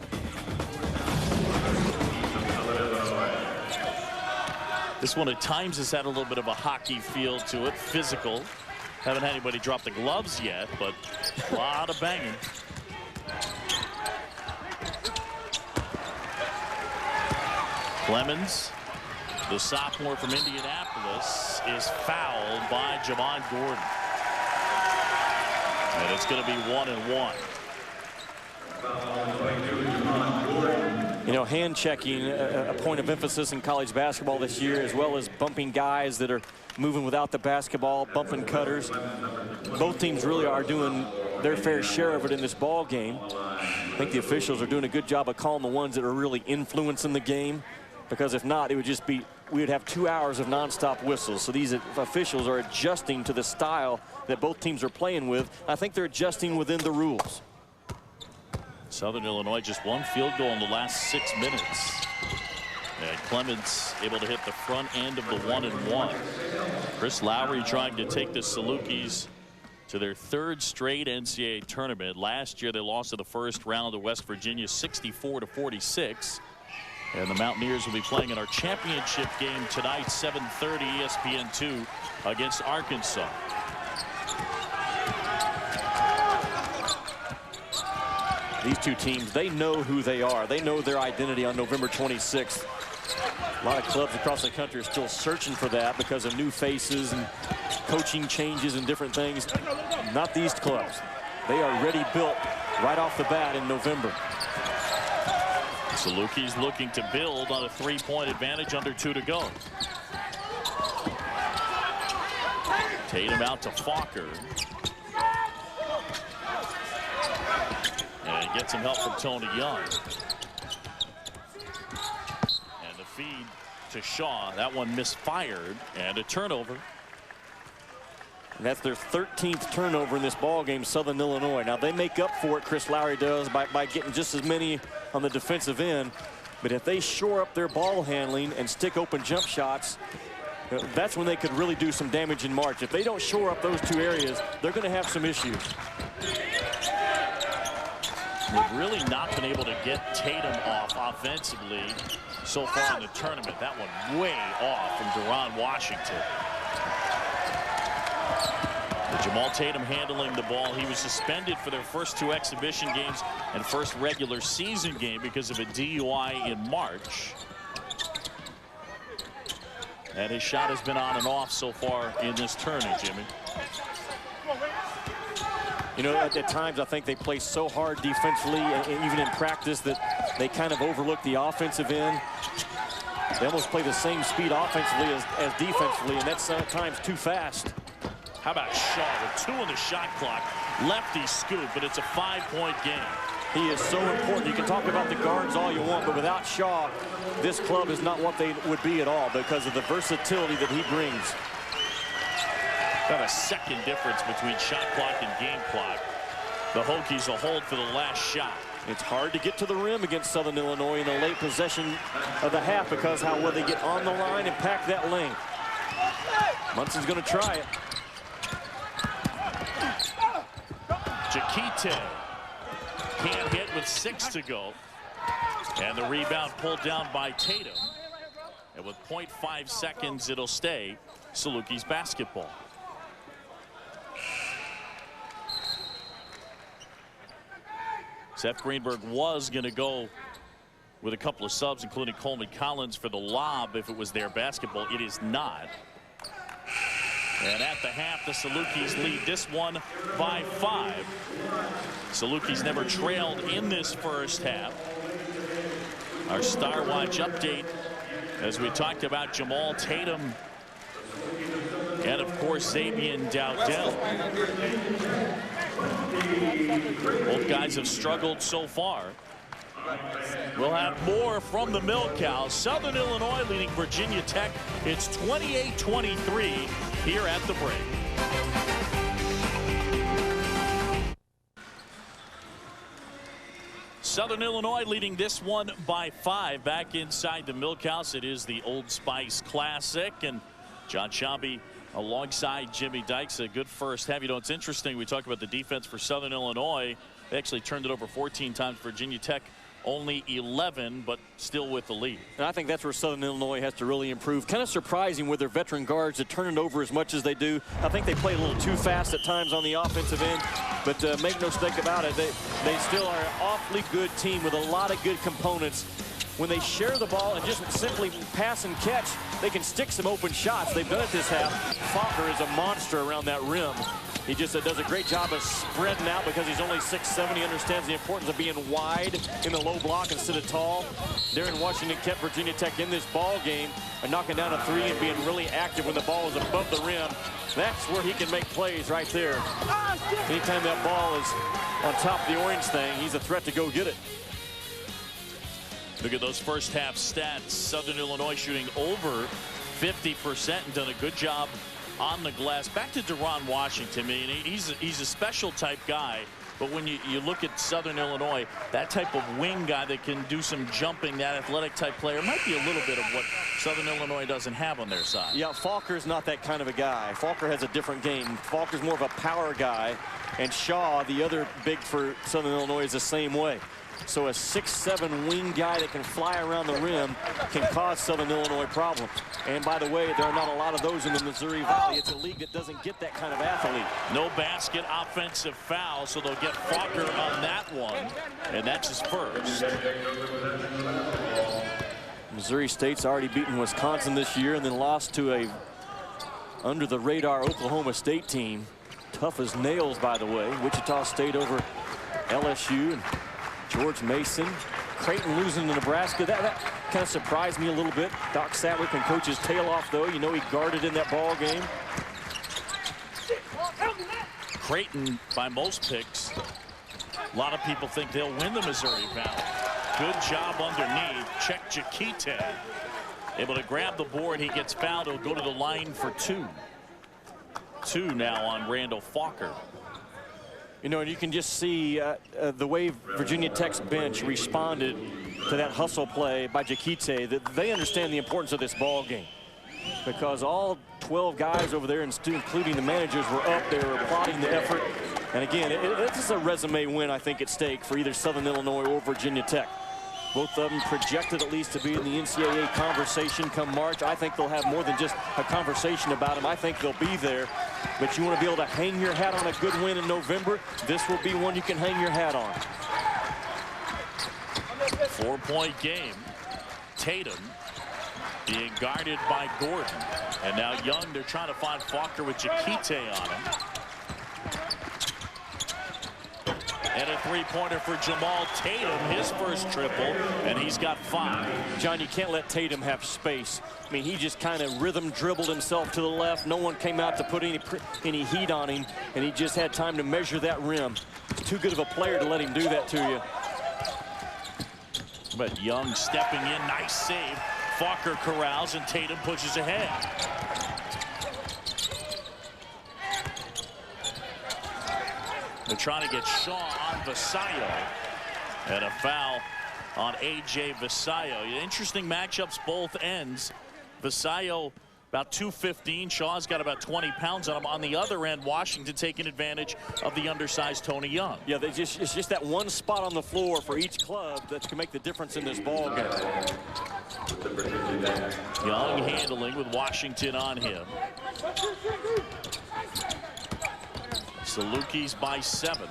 This one at times has had a little bit of a hockey feel to it, physical. Haven't had anybody drop the gloves yet, but a lot of banging. Clemmons, the sophomore from Indianapolis, is fouled by Jamaal Gordon. And it's going to be 1-1. You know, hand checking, a point of emphasis in college basketball this year, as well as bumping guys that are moving without the basketball, bumping cutters. Both teams really are doing their fair share of it in this ball game. I think the officials are doing a good job of calling the ones that are really influencing the game, because if not, it would just be, we would have 2 hours of nonstop whistles. So these officials are adjusting to the style that both teams are playing with. I think they're adjusting within the rules. Southern Illinois just one field goal in the last 6 minutes. And Clemmons able to hit the front end of the 1-and-1. Chris Lowry trying to take the Salukis to their 3rd straight NCAA tournament. Last year they lost in the first round to West Virginia 64-46. And the Mountaineers will be playing in our championship game tonight, 7:30 ESPN2 against Arkansas. These two teams, they know who they are. They know their identity on November 26th. A lot of clubs across the country are still searching for that because of new faces and coaching changes and different things. Not these clubs. They are ready, built right off the bat in November. Salukis looking to build on a 3-point advantage, under 2 to go. Tatum out to Falker. And he gets some help from Tony Young. And the feed to Shaw. That one misfired, and a turnover. And that's their 13th turnover in this ball game, Southern Illinois. Now they make up for it, Chris Lowry does, by getting just as many on the defensive end. But if they shore up their ball handling and stick open jump shots, that's when they could really do some damage in March. If they don't shore up those 2 areas, they're going to have some issues. They've really not been able to get Tatum off offensively so far in the tournament. That one way off from Tyrone, Washington. Jamaal Tatum handling the ball. He was suspended for their first 2 exhibition games and first regular season game because of a DUI in March. And his shot has been on and off so far in this tournament, Jimmy. You know, at times I think they play so hard defensively, and even in practice, that they kind of overlook the offensive end. They almost play the same speed offensively as defensively, and that's sometimes too fast. How about Shaw with 2 on the shot clock? Lefty scoop, but it's a 5-point game. He is so important. You can talk about the guards all you want, but without Shaw, this club is not what they would be at all because of the versatility that he brings. About a second difference between shot clock and game clock. The Hokies will hold for the last shot. It's hard to get to the rim against Southern Illinois in the late possession of the half because how well they get on the line and pack that lane. Munson's going to try it. Jakite can't hit with 6 to go. And the rebound pulled down by Tatum. And with 0.5 seconds, it'll stay Salukis basketball. Seth Greenberg was going to go with a couple of subs, including Coleman Collins for the lob if it was their basketball. It is not. And at the half, the Salukis lead this one by 5. Salukis never trailed in this first half. Our Star Watch update, as we talked about Jamaal Tatum and, of course, Xavier Dowdell. Both guys have struggled so far. We'll have more from the Milk Cows. Southern Illinois leading Virginia Tech. It's 28-23 here at the break. Southern Illinois leading this one by 5. Back inside the Milk House, it is the Old Spice Classic, and John Schaube alongside Jimmy Dykes. A good first half. You know, it's interesting. We talk about the defense for Southern Illinois. They actually turned it over 14 times. Virginia Tech only 11, but still with the lead. And I think that's where Southern Illinois has to really improve. Kind of surprising with their veteran guards to turn it over as much as they do. I think they play a little too fast at times on the offensive end, but make no mistake about it, they still are an awfully good team with a lot of good components. When they share the ball and just simply pass and catch, they can stick some open shots. They've done it this half. Falker is a monster around that rim. He just does a great job of spreading out because he's only 6'7". He understands the importance of being wide in the low block instead of tall. Darren Washington kept Virginia Tech in this ball game by knocking down a three and being really active when the ball is above the rim. That's where he can make plays right there. Anytime that ball is on top of the orange thing, he's a threat to go get it. Look at those first half stats. Southern Illinois shooting over 50% and done a good job on the glass. Back to Tyrone Washington. I mean, he's a special type guy. But when you look at Southern Illinois, that type of wing guy that can do some jumping, that athletic type player, might be a little bit of what Southern Illinois doesn't have on their side. Yeah, Falker's not that kind of a guy. Falker has a different game. Falker's more of a power guy. And Shaw, the other big for Southern Illinois, is the same way. So a 6'7" wing guy that can fly around the rim can cause Southern Illinois problems. And by the way, there are not a lot of those in the Missouri Valley. It's a league that doesn't get that kind of athlete. No basket, offensive foul, so they'll get Falker on that one. And that's his first. Missouri State's already beaten Wisconsin this year and then lost to a under-the-radar Oklahoma State team. Tough as nails, by the way. Wichita State over LSU. And George Mason. Creighton losing to Nebraska. That kind of surprised me a little bit. Doc Sadler can coach his tail off, though. You know he guarded in that ball game. Creighton, by most picks, a lot of people think they'll win the Missouri Valley. Good job underneath. Check Jakite. Able to grab the board. He gets fouled. He'll go to the line for two. Two now on Randal Falker. You know, and you can just see the way Virginia Tech's bench responded to that hustle play by Jakite, that they understand the importance of this ball game. Because all 12 guys over there, including the managers, were up there applauding the effort. And again, it's a resume win, I think, at stake for either Southern Illinois or Virginia Tech. Both of them projected at least to be in the NCAA conversation come March. I think they'll have more than just a conversation about them. I think they'll be there. But you want to be able to hang your hat on a good win in November. This will be one you can hang your hat on. 4-point game. Tatum being guarded by Gordon. And now Young, they're trying to find Falker with Jakite on him. And a three-pointer for Jamaal Tatum, his first triple, and he's got 5. John, you can't let Tatum have space. I mean, he just kind of rhythm dribbled himself to the left. No one came out to put any heat on him, and he just had time to measure that rim. He's too good of a player to let him do that to you. But Young stepping in, nice save. Falker corrals, and Tatum pushes ahead. They're trying to get Shaw on Vasallo. And a foul on A.J. Vasallo. Interesting matchups both ends. Vasallo about 215. Shaw's got about 20 pounds on him. On the other end, Washington taking advantage of the undersized Tony Young. Yeah, it's just that one spot on the floor for each club that can make the difference in this ball game. Young handling with Washington on him. Salukis by 7.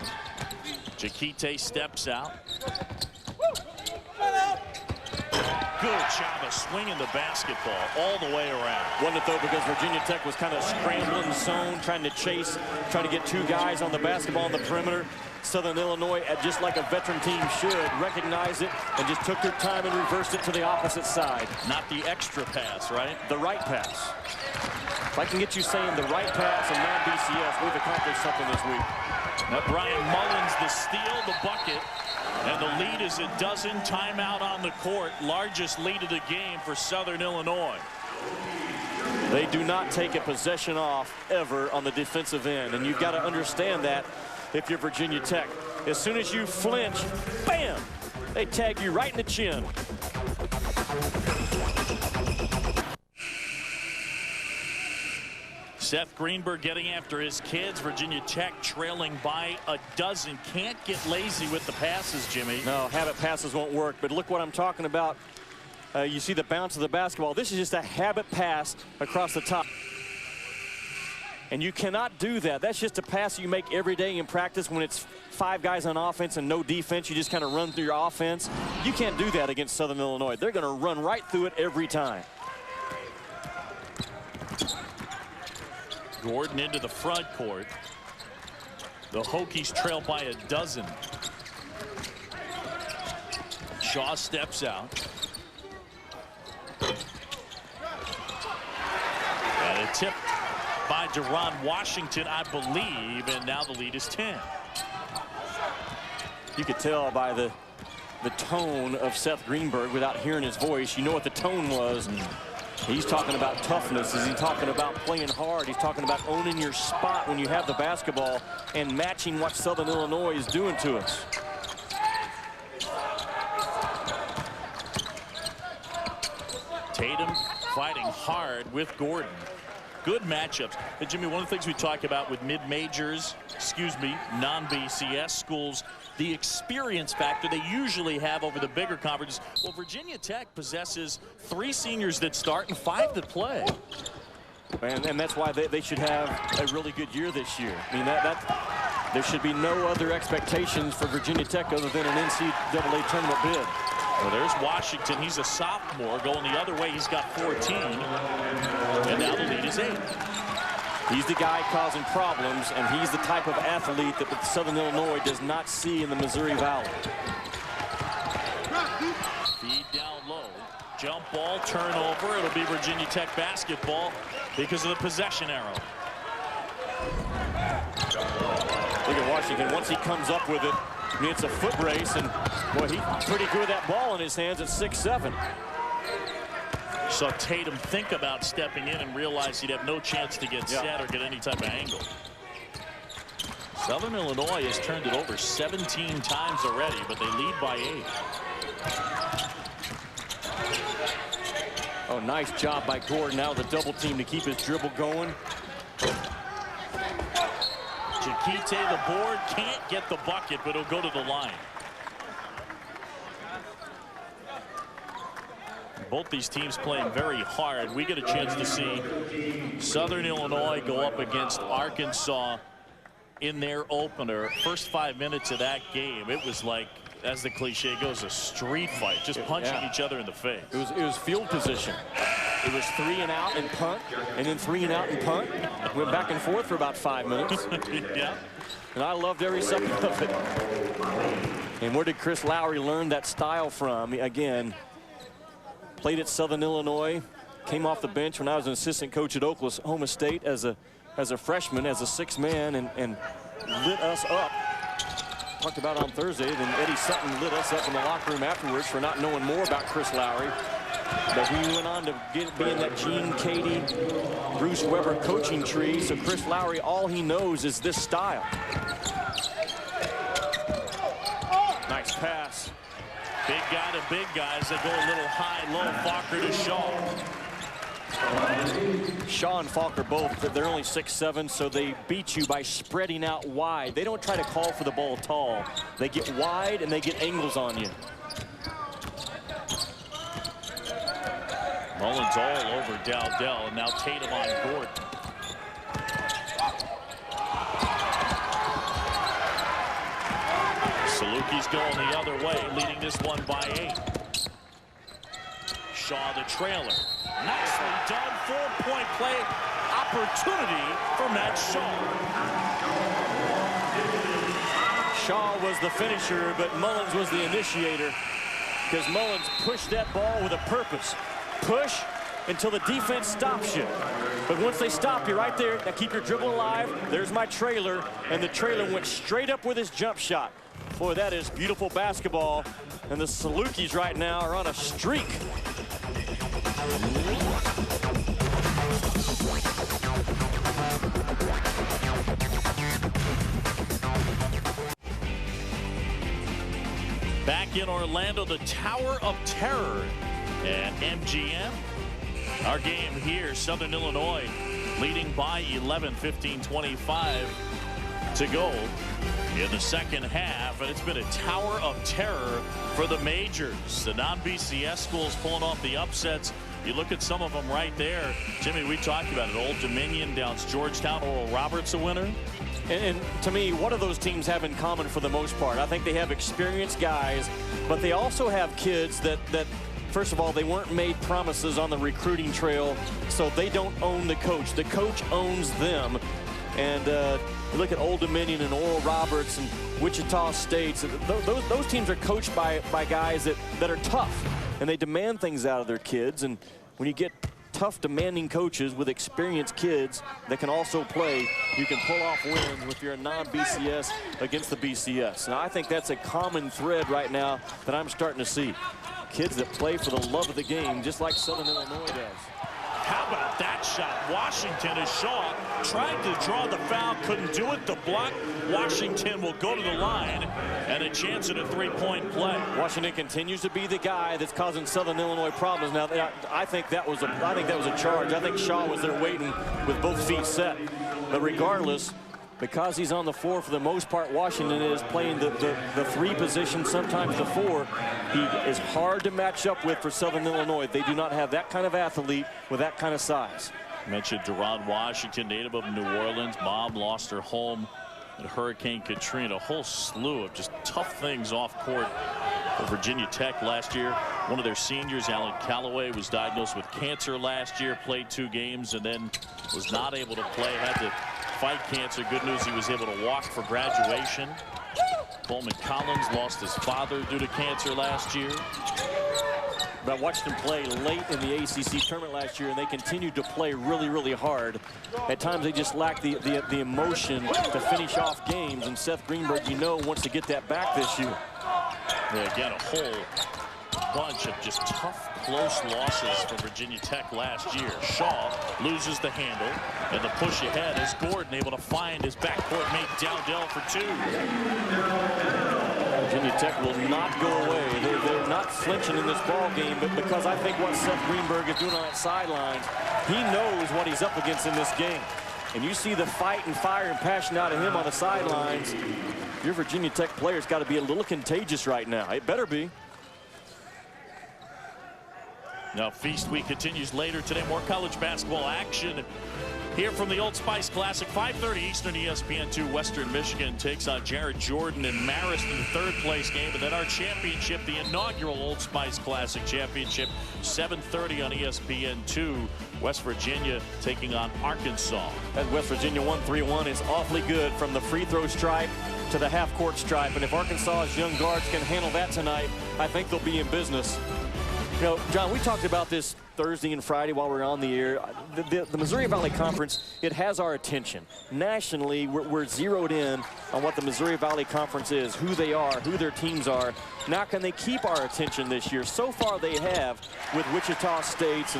Jakite steps out. Good job of swinging the basketball all the way around. Wasn't it, though, because Virginia Tech was kind of scrambling zone, trying to chase, trying to get 2 guys on the basketball on the perimeter. Southern Illinois, just like a veteran team should, recognized it and just took their time and reversed it to the opposite side. Not the extra pass, right? The right pass. If I can get you saying the right pass and non-BCS, we've accomplished something this week. Now Bryan Mullins, the steal, the bucket, and the lead is a dozen. Timeout on the court. Largest lead of the game for Southern Illinois. They do not take a possession off ever on the defensive end, and you've got to understand that if you're Virginia Tech. As soon as you flinch, bam, they tag you right in the chin. Seth Greenberg getting after his kids. Virginia Tech trailing by a dozen. Can't get lazy with the passes, Jimmy. No, habit passes won't work. But look what I'm talking about. You see the bounce of the basketball. This is just a habit pass across the top. And you cannot do that. That's just a pass you make every day in practice when it's 5 guys on offense and no defense. You just kind of run through your offense. You can't do that against Southern Illinois. They're going to run right through it every time. Gordon into the front court. The Hokies trail by a dozen. Shaw steps out. And a tip by Deron Washington, I believe, and now the lead is 10. You could tell by the tone of Seth Greenberg without hearing his voice. You know what the tone was. He's talking about toughness. Is he talking about playing hard? He's talking about owning your spot when you have the basketball and matching what Southern Illinois is doing to us. Tatum fighting hard with Gordon. Good matchups. And Jimmy, one of the things we talk about with mid-majors, non-BCS schools, the experience factor they usually have over the bigger conferences. Well, Virginia Tech possesses 3 seniors that start and 5 that play. And that's why they should have a really good year this year. I mean, there should be no other expectations for Virginia Tech other than an NCAA tournament bid. Well, there's Washington. He's a sophomore going the other way. He's got 14. And now the lead is 8. He's the guy causing problems, and he's the type of athlete that Southern Illinois does not see in the Missouri Valley. Feed down low. Jump ball, turnover. It'll be Virginia Tech basketball because of the possession arrow. Look at Washington. Once he comes up with it, I mean, it's a foot race, and boy, he's pretty good with that ball in his hands at 6'7". Saw Tatum think about stepping in and realize he'd have no chance to get set or get any type of angle. Southern Illinois has turned it over 17 times already, but they lead by 8. Oh, nice job by Gordon. Now the double team to keep his dribble going. Chiquite, the board, can't get the bucket, but he'll go to the line. Both these teams playing very hard. We get a chance to see Southern Illinois go up against Arkansas in their opener. First 5 minutes of that game, it was like, as the cliche goes, a street fight, just punching each other in the face. It was field position. It was 3 and out and punt, and then 3 and out and punt. Went back and forth for about 5 minutes. Yeah. And I loved every second of it. And where did Chris Lowry learn that style from? Again, played at Southern Illinois, came off the bench when I was an assistant coach at Oklahoma State as a freshman, as a 6th man, and lit us up. Talked about on Thursday, then Eddie Sutton lit us up in the locker room afterwards for not knowing more about Chris Lowry. But he went on to be in that Gene Cady, Bruce Weber coaching tree. So Chris Lowry, all he knows is this style. Nice pass. Big guy to big guys. They go a little high-low. Falker to Shaw. Shaw and Falker both, they're only 6'7", so they beat you by spreading out wide. They don't try to call for the ball tall. They get wide and they get angles on you. Mullins all over Dowdell, and now Tatum on Gordon. Salukis going the other way, leading this one by 8. Shaw the trailer. Nicely done. 4-point play opportunity for Matt Shaw. Shaw was the finisher, but Mullins was the initiator, because Mullins pushed that ball with a purpose. Push until the defense stops you. But once they stop you right there, now keep your dribble alive. There's my trailer, and the trailer went straight up with his jump shot. Boy, that is beautiful basketball, and the Salukis right now are on a streak. Back in Orlando, the Tower of Terror at MGM. Our game here, Southern Illinois leading by 11, 15-25 to go in the second half, and it's been a tower of terror for the majors. The non-BCS schools pulling off the upsets. You look at some of them right there. Jimmy, we talked about it. Old Dominion, Downs Georgetown, Oral Roberts a winner. And to me, what do those teams have in common for the most part? I think they have experienced guys, but they also have kids that first of all, they weren't made promises on the recruiting trail, so they don't own the coach. The coach owns them. And you look at Old Dominion and Oral Roberts and Wichita State. Those teams are coached by guys that are tough, and they demand things out of their kids. And when you get tough, demanding coaches with experienced kids that can also play, you can pull off wins if you're a non-BCS against the BCS. And I think that's a common thread right now that I'm starting to see. Kids that play for the love of the game, just like Southern Illinois does. How about that shot? Washington, as Shaw tried to draw the foul, couldn't do it. The block, Washington will go to the line, and a chance at a three-point play. Washington continues to be the guy that's causing Southern Illinois problems. Now, I think that was a charge. I think Shaw was there waiting with both feet set. But regardless, because he's on the floor for the most part, Washington is playing the three position, sometimes the four. He is hard to match up with for Southern Illinois. They do not have that kind of athlete with that kind of size. I mentioned Deron Washington, native of New Orleans. Mom lost her home in Hurricane Katrina. A whole slew of just tough things off court for Virginia Tech last year. One of their seniors, Alan Callaway, was diagnosed with cancer last year, played 2 games, and then was not able to play, had to fight cancer. Good news, he was able to walk for graduation. Coleman Collins lost his father due to cancer last year. But I watched them play late in the ACC tournament last year, and they continued to play really, really hard. At times, they just lack the emotion to finish off games, and Seth Greenberg, wants to get that back this year. Yeah, again, a whole bunch of just tough, close losses for Virginia Tech last year. Shaw loses the handle, and the push ahead is Gordon able to find his backcourt mate Dowdell for 2. Virginia Tech will not go away. They're not flinching in this ball game, but because I think what Seth Greenberg is doing on that sideline, he knows what he's up against in this game. And you see the fight and fire and passion out of him on the sidelines. Your Virginia Tech players got to be a little contagious right now. It better be. Now, Feast Week continues later today. More college basketball action here from the Old Spice Classic. 5:30 Eastern, ESPN2. Western Michigan takes on Jared Jordan and Marist in the 3rd place game. And then our championship, the inaugural Old Spice Classic Championship, 7:30 on ESPN2. West Virginia taking on Arkansas. That West Virginia 1-3-1 is awfully good from the free throw stripe to the half-court stripe. And if Arkansas's young guards can handle that tonight, I think they'll be in business. John, we talked about this Thursday and Friday while we were on the air. The Missouri Valley Conference, it has our attention. Nationally, we're zeroed in on what the Missouri Valley Conference is, who they are, who their teams are. Now, can they keep our attention this year? So far, they have with Wichita State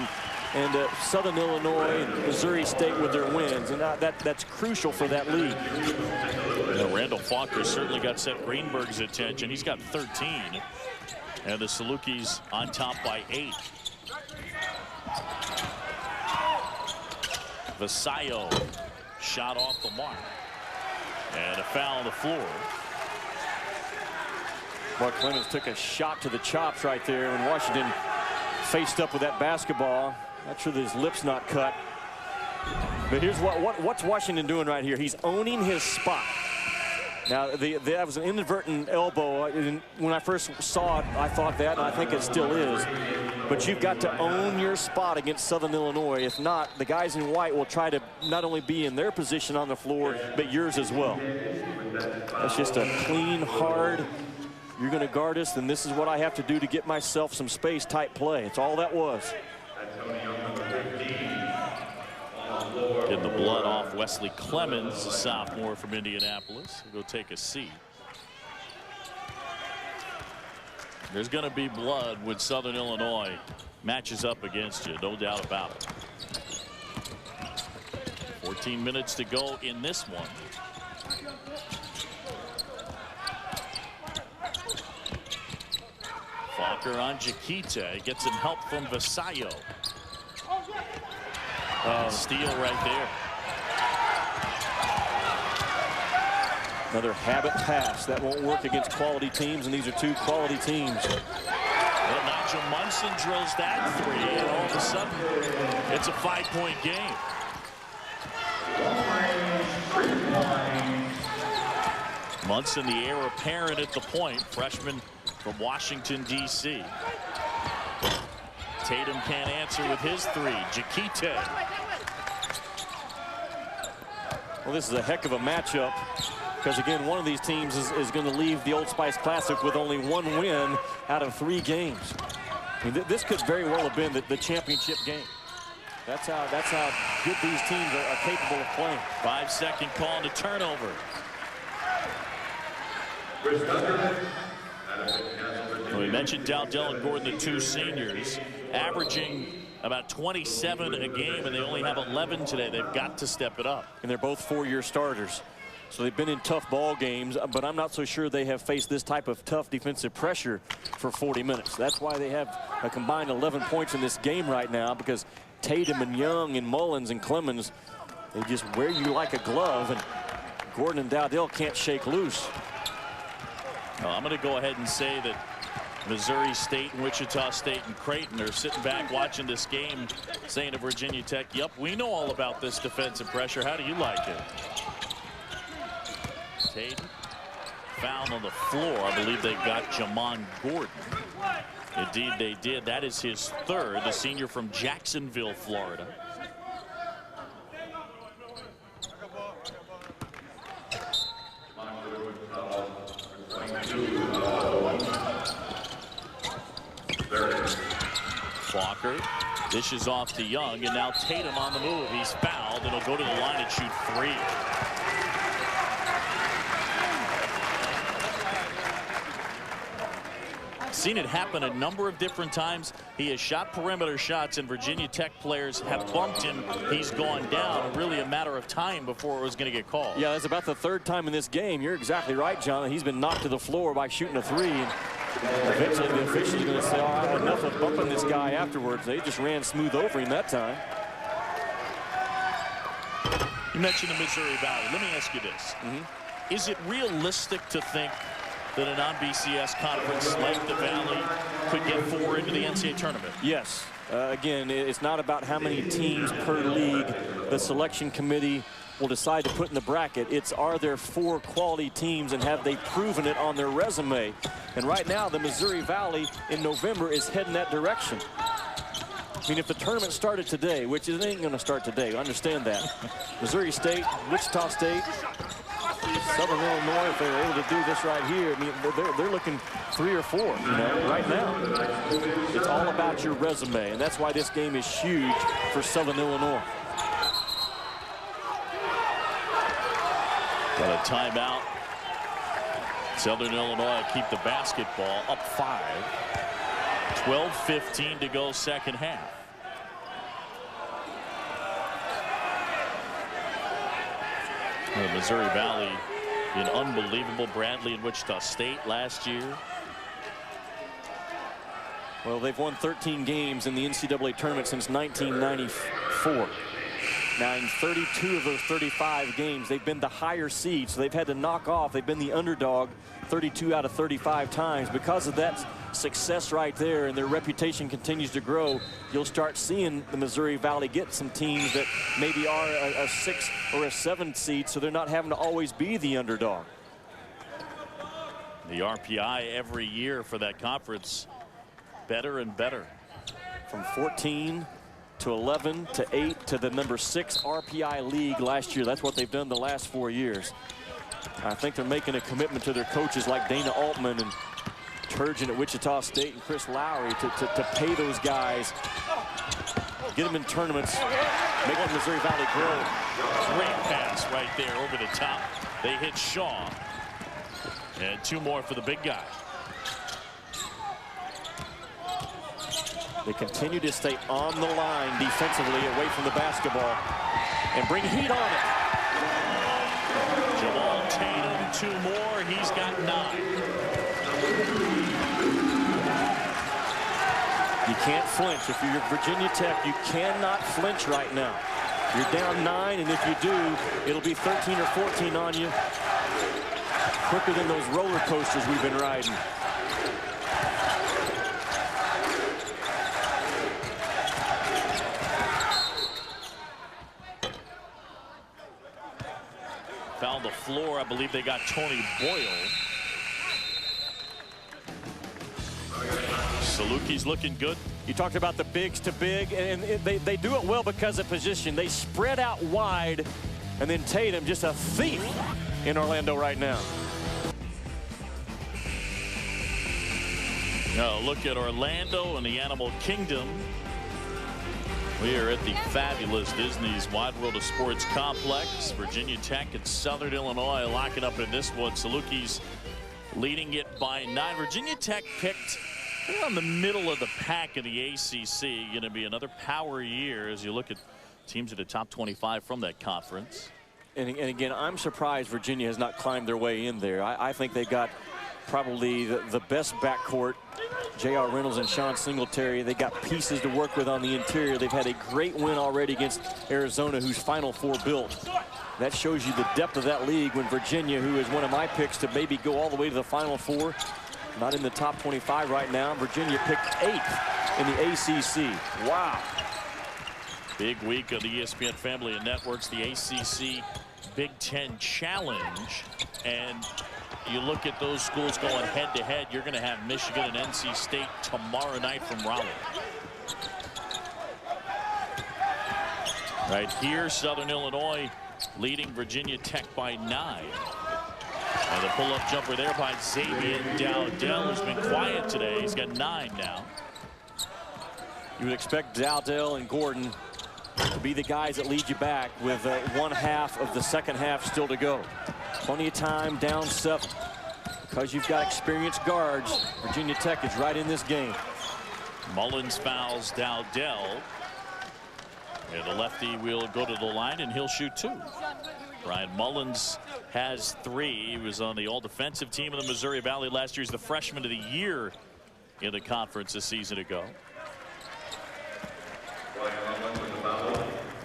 and Southern Illinois and Missouri State with their wins, and that's crucial for that league. Randal Falker certainly got Seth Greenberg's attention. He's got 13. And the Salukis on top by 8. Vasayo shot off the mark. And a foul on the floor. Mark Clemmons took a shot to the chops right there when Washington faced up with that basketball. Not sure that his lip's not cut. But here's what's Washington doing right here. He's owning his spot. Now, that was an inadvertent elbow. When I first saw it, I thought that, and I think it still is. But you've got to own your spot against Southern Illinois. If not, the guys in white will try to not only be in their position on the floor, but yours as well. That's just a clean, hard, you're going to guard us, and this is what I have to do to get myself some space type play. It's all that was. Getting the blood off Wesley Clemmons, a sophomore from Indianapolis. He'll go take a seat. There's going to be blood when Southern Illinois matches up against you, no doubt about it. 14 minutes to go in this one. Falker on Jakite, gets some help from Vasayo. Steal right there. Another habit pass. That won't work against quality teams, and these are 2 quality teams. Well, Nigel Munson drills that 3, and all of a sudden, it's a 5-point game. Munson, the heir apparent at the point, freshman from Washington, D.C. Tatum can't answer with his 3. Jakite. Well, this is a heck of a matchup because, again, one of these teams is going to leave the Old Spice Classic with only 1 win out of 3 games. I mean, this could very well have been the championship game. That's how good these teams are capable of playing. 5-second call to turnover. We mentioned Dowdell and Gordon, the 2 seniors, averaging about 27 a game, and they only have 11 today. They've got to step it up. And they're both 4-year starters. So they've been in tough ball games, but I'm not so sure they have faced this type of tough defensive pressure for 40 minutes. That's why they have a combined 11 points in this game right now, because Tatum and Young and Mullins and Clemmons, they just wear you like a glove, and Gordon and Dowdell can't shake loose. Well, I'm going to go ahead and say that Missouri State and Wichita State and Creighton are sitting back watching this game, saying to Virginia Tech, yep, we know all about this defensive pressure. How do you like it? Tatum found on the floor. I believe they got Jamaal Gordon. Indeed they did. That is his 3rd, the senior from Jacksonville, Florida. Falker dishes off to Young, and now Tatum on the move. He's fouled, and he'll go to the line and shoot 3. Seen it happen a number of different times. He has shot perimeter shots, and Virginia Tech players have bumped him. He's gone down. Really a matter of time before it was going to get called. Yeah, that's about the 3rd time in this game. You're exactly right, John. He's been knocked to the floor by shooting a 3. And eventually the officials are going to say, all right, enough of bumping this guy afterwards. They just ran smooth over him that time. You mentioned the Missouri Valley. Let me ask you this. Is it realistic to think that a non-BCS conference like the Valley could get 4 into the NCAA tournament? Yes. Again, it's not about how many teams per league the selection committee will decide to put in the bracket. It's, are there 4 quality teams, and have they proven it on their resume? And right now, the Missouri Valley in November is heading that direction. I mean, if the tournament started today, which it ain't going to start today, I understand that. Missouri State, Wichita State, Southern Illinois, if they're able to do this right here, I mean, they're looking 3 or 4, you know, right now. It's all about your resume, and that's why this game is huge for Southern Illinois. Got a timeout. Southern Illinois keep the basketball up 5. 12:15 to go, second half. The Missouri Valley, an unbelievable. Bradley and Wichita State last year. Well, they've won 13 games in the NCAA tournament since 1994. Now, in 32 of those 35 games, they've been the higher seed, so they've had to knock off. They've been the underdog 32 out of 35 times. Because of that success right there, and their reputation continues to grow, you'll start seeing the Missouri Valley get some teams that maybe are a 6 or a 7 seed, so they're not having to always be the underdog. The RPI every year for that conference, better and better. From 14 to 11 to 8 to the number 6 RPI league last year. That's what they've done the last 4 years. I think they're making a commitment to their coaches like Dana Altman and Turgeon at Wichita State and Chris Lowry to pay those guys, get them in tournaments, make the Missouri Valley grow. Great pass right there over the top. They hit Shaw. And 2 more for the big guy. They continue to stay on the line defensively away from the basketball and bring heat on it. Jamaal Tatum, 2 more. He's got 9. You can't flinch. If you're Virginia Tech, you cannot flinch right now. You're down 9, and if you do, it'll be 13 or 14 on you. Quicker than those roller coasters we've been riding. Found the floor. I believe they got Tony Boyle. Salukis looking good. You talked about the bigs to big, and they do it well because of position. They spread out wide And then Tatum, just a thief in Orlando right now. Now look at Orlando and the Animal Kingdom. We are at the fabulous Disney's Wide World of Sports complex. Virginia Tech and Southern Illinois locking up in this one. Salukis leading it by 9. Virginia Tech picked around the middle of the pack in the ACC. Going to be another power year as you look at teams in the top 25 from that conference. And again, I'm surprised Virginia has not climbed their way in there. I think they got probably the best backcourt. J.R. Reynolds and Sean Singletary. They got pieces to work with on the interior. They've had a great win already against Arizona, who's Final Four built. That shows you the depth of that league when Virginia, who is one of my picks to maybe go all the way to the Final Four, not in the top 25 right now. Virginia picked 8th in the ACC. Wow. Big week of the ESPN family of networks, the ACC Big Ten Challenge. And you look at those schools going head-to-head, you're going to have Michigan and NC State tomorrow night from Raleigh. Right here, Southern Illinois leading Virginia Tech by 9. And the pull-up jumper there by Xavier Dowdell, who's been quiet today. He's got 9 now. You would expect Dowdell and Gordon to be the guys that lead you back with one half of the second half still to go. Plenty of time, down 7. Because you've got experienced guards, Virginia Tech is right in this game. Mullins fouls Dowdell. And the lefty will go to the line and he'll shoot 2. Brian Mullins has 3. He was on the all-defensive team in the Missouri Valley last year. He's the freshman of the year in the conference a season ago.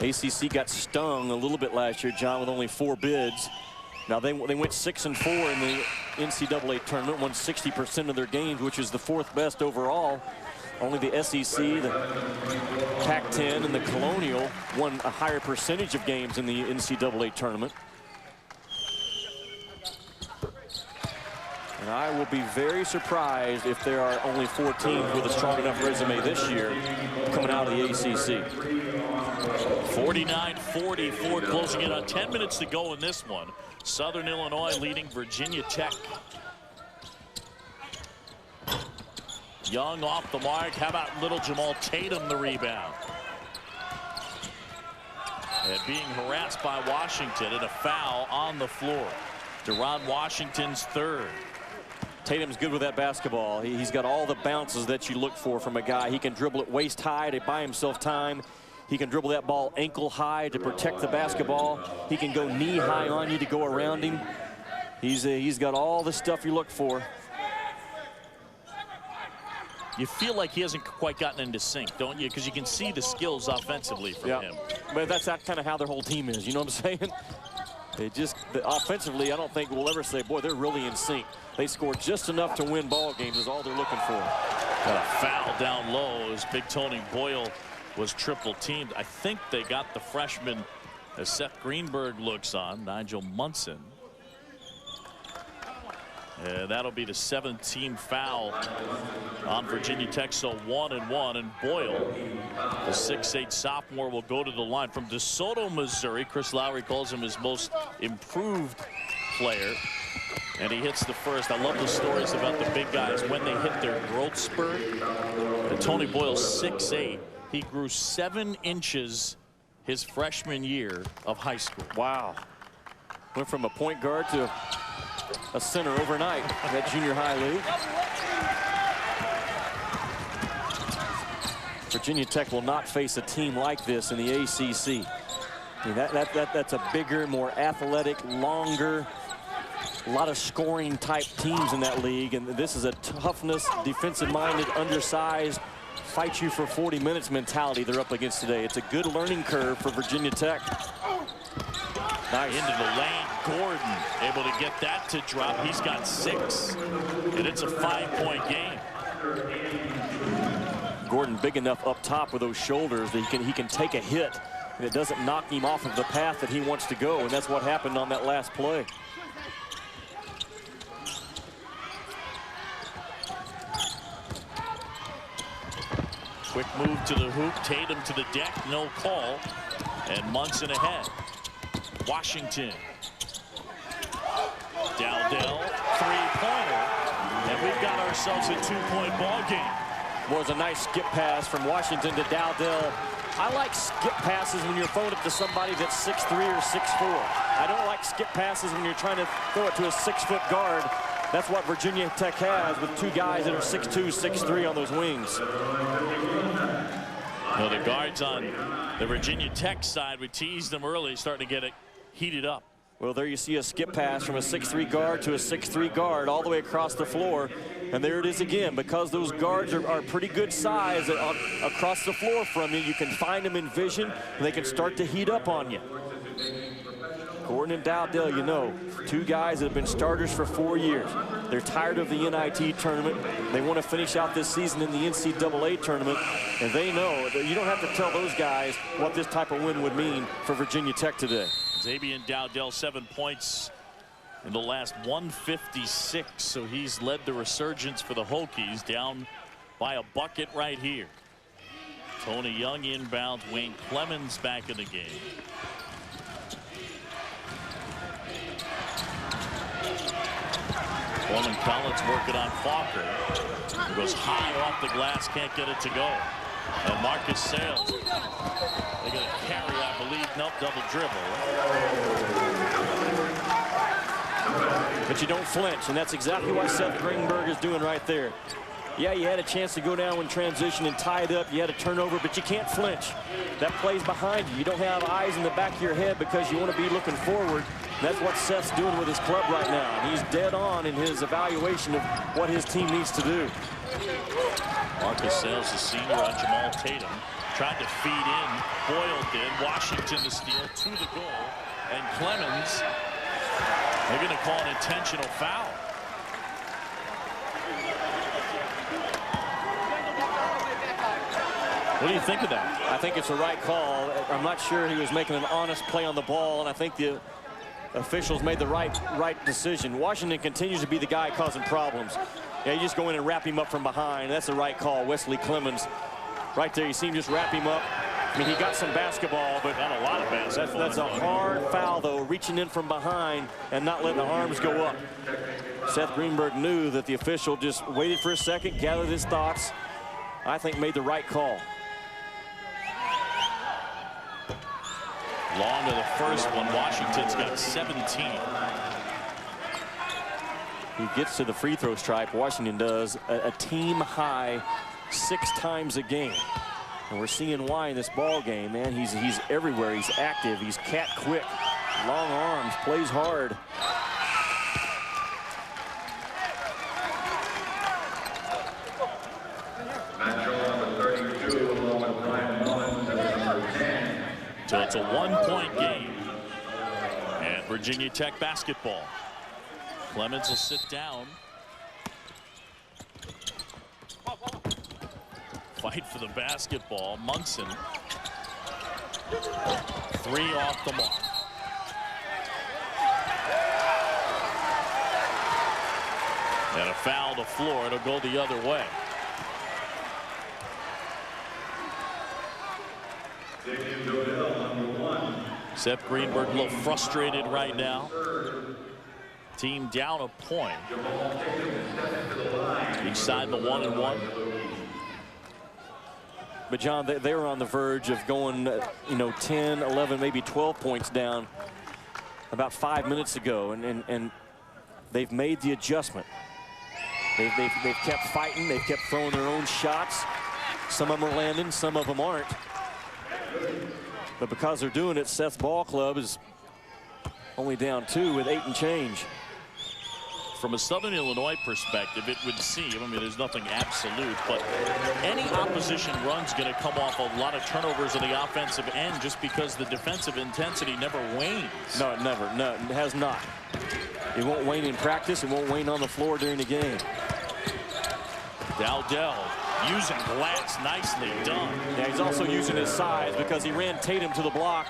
ACC got stung a little bit last year, John, with only 4 bids. Now they went 6-4 in the NCAA tournament, won 60% of their games, which is the 4th best overall. Only the SEC, the Pac-10, and the Colonial won a higher percentage of games in the NCAA tournament. And I will be very surprised if there are only 4 teams with a strong enough resume this year coming out of the ACC. 49-44, closing in on 10 minutes to go in this one. Southern Illinois leading Virginia Tech. Young off the mark. How about little Jamaal Tatum the rebound? And being harassed by Washington and a foul on the floor. Deron Washington's 3rd. Tatum's good with that basketball. He's got all the bounces that you look for from a guy. He can dribble it waist high to buy himself time. He can dribble that ball ankle high to protect the basketball. He can go knee high on you to go around him. He's got all the stuff you look for. You feel like he hasn't quite gotten into sync, don't you? Because you can see the skills offensively from him. But that's kind of how their whole team is. You know what I'm saying? They just offensively, I don't think we'll ever say, boy, they're really in sync. They score just enough to win ball games is all they're looking for. Got a foul down low as Big Tony Boyle was triple teamed. I think they got the freshman as Seth Greenberg looks on, Nigel Munson. And that'll be the 7th team foul on Virginia Tech, so 1-1. And Boyle, the 6'8" sophomore, will go to the line from DeSoto, Missouri. Chris Lowry calls him his most improved player. And he hits the first. I love the stories about the big guys when they hit their growth spurt. And Tony Boyle's 6'8". He grew 7 inches his freshman year of high school. Wow. Went from a point guard to a center overnight in that junior high league. Virginia Tech will not face a team like this in the ACC. I mean, that's a bigger, more athletic, longer, a lot of scoring type teams in that league. And this is a toughness, defensive-minded, undersized, fight you for 40 minutes mentality they're up against today. It's a good learning curve for Virginia Tech. Nice. Into the lane, Gordon able to get that to drop. He's got 6, and it's a 5-point game. Gordon big enough up top with those shoulders that he can take a hit, and it doesn't knock him off of the path that he wants to go, and that's what happened on that last play. Quick move to the hoop, Tatum to the deck, no call, and Munson ahead. Washington. Dowdell, three-pointer. And we've got ourselves a 2-point ball game. Was a nice skip pass from Washington to Dowdell. I like skip passes when you're throwing it to somebody that's 6'3" or 6'4". I don't like skip passes when you're trying to throw it to a 6-foot guard. That's what Virginia Tech has with two guys that are 6'2", 6'3" on those wings. Well, the guards on the Virginia Tech side, we teased them early, starting to get it heated up. Well, there you see a skip pass from a 6'3" guard to a 6'3" guard all the way across the floor. And there it is again. Because those guards are pretty good size across the floor from you, you can find them in vision, and they can start to heat up on you. Gordon and Dowdell, you know, two guys that have been starters for 4 years. They're tired of the NIT tournament. They want to finish out this season in the NCAA tournament, and they know that you don't have to tell those guys what this type of win would mean for Virginia Tech today. Xavier Dowdell, 7 points in the last 156, so he's led the resurgence for the Hokies, down by a bucket right here. Tony Young inbounds, Wayne Clemmons back in the game. Coleman Collins working on Falker. He goes high off the glass, can't get it to go. And Marcus Sales, they're going to carry, I believe. Nope, double dribble. But you don't flinch, and that's exactly what Seth Greenberg is doing right there. Yeah, you had a chance to go down in transition and tie it up. You had a turnover, but you can't flinch. That play's behind you. You don't have eyes in the back of your head because you want to be looking forward. That's what Seth's doing with his club right now. And he's dead on in his evaluation of what his team needs to do. Marcus Sales, the senior on Jamaal Tatum, tried to feed in. Boyle did. Washington the steal to the goal. And Clemmons, they're going to call an intentional foul. What do you think of that? I think it's the right call. I'm not sure he was making an honest play on the ball, and I think the officials made the right decision. Washington continues to be the guy causing problems. Yeah, you just go in and wrap him up from behind. That's the right call. Wesley Clemmons, right there. You see him just wrap him up. I mean, he got some basketball, but not a lot of basketball. That's a hard foul, though, reaching in from behind and not letting the arms go up. Seth Greenberg knew that the official just waited for a second, gathered his thoughts. I think made the right call. Long to the first one. Washington's got 17. He gets to the free throw stripe. Washington does a team high 6 times a game. And we're seeing why in this ball game, man. He's everywhere. He's active. He's cat quick. Long arms. Plays hard. So it's a 1-point game. And Virginia Tech basketball. Clemmons will sit down. Fight for the basketball. Munson. 3 off the mark. And a foul to floor. It'll go the other way. Seth Greenberg a little frustrated right now. Team down a point. Each side the 1-1. But John, they were on the verge of going, 10, 11, maybe 12 points down about 5 minutes ago, and they've made the adjustment. They've kept fighting. They've kept throwing their own shots. Some of them are landing, some of them aren't. But because they're doing it, Seth's ball club is only down 2 with 8 and change. From a Southern Illinois perspective, it would seem, I mean, there's nothing absolute, but any opposition run's going to come off a lot of turnovers on the offensive end just because the defensive intensity never wanes. No, it never. No, it has not. It won't wane in practice. It won't wane on the floor during the game. Dowdell using glass, nicely done. Yeah, he's also using his size because he ran Tatum to the block.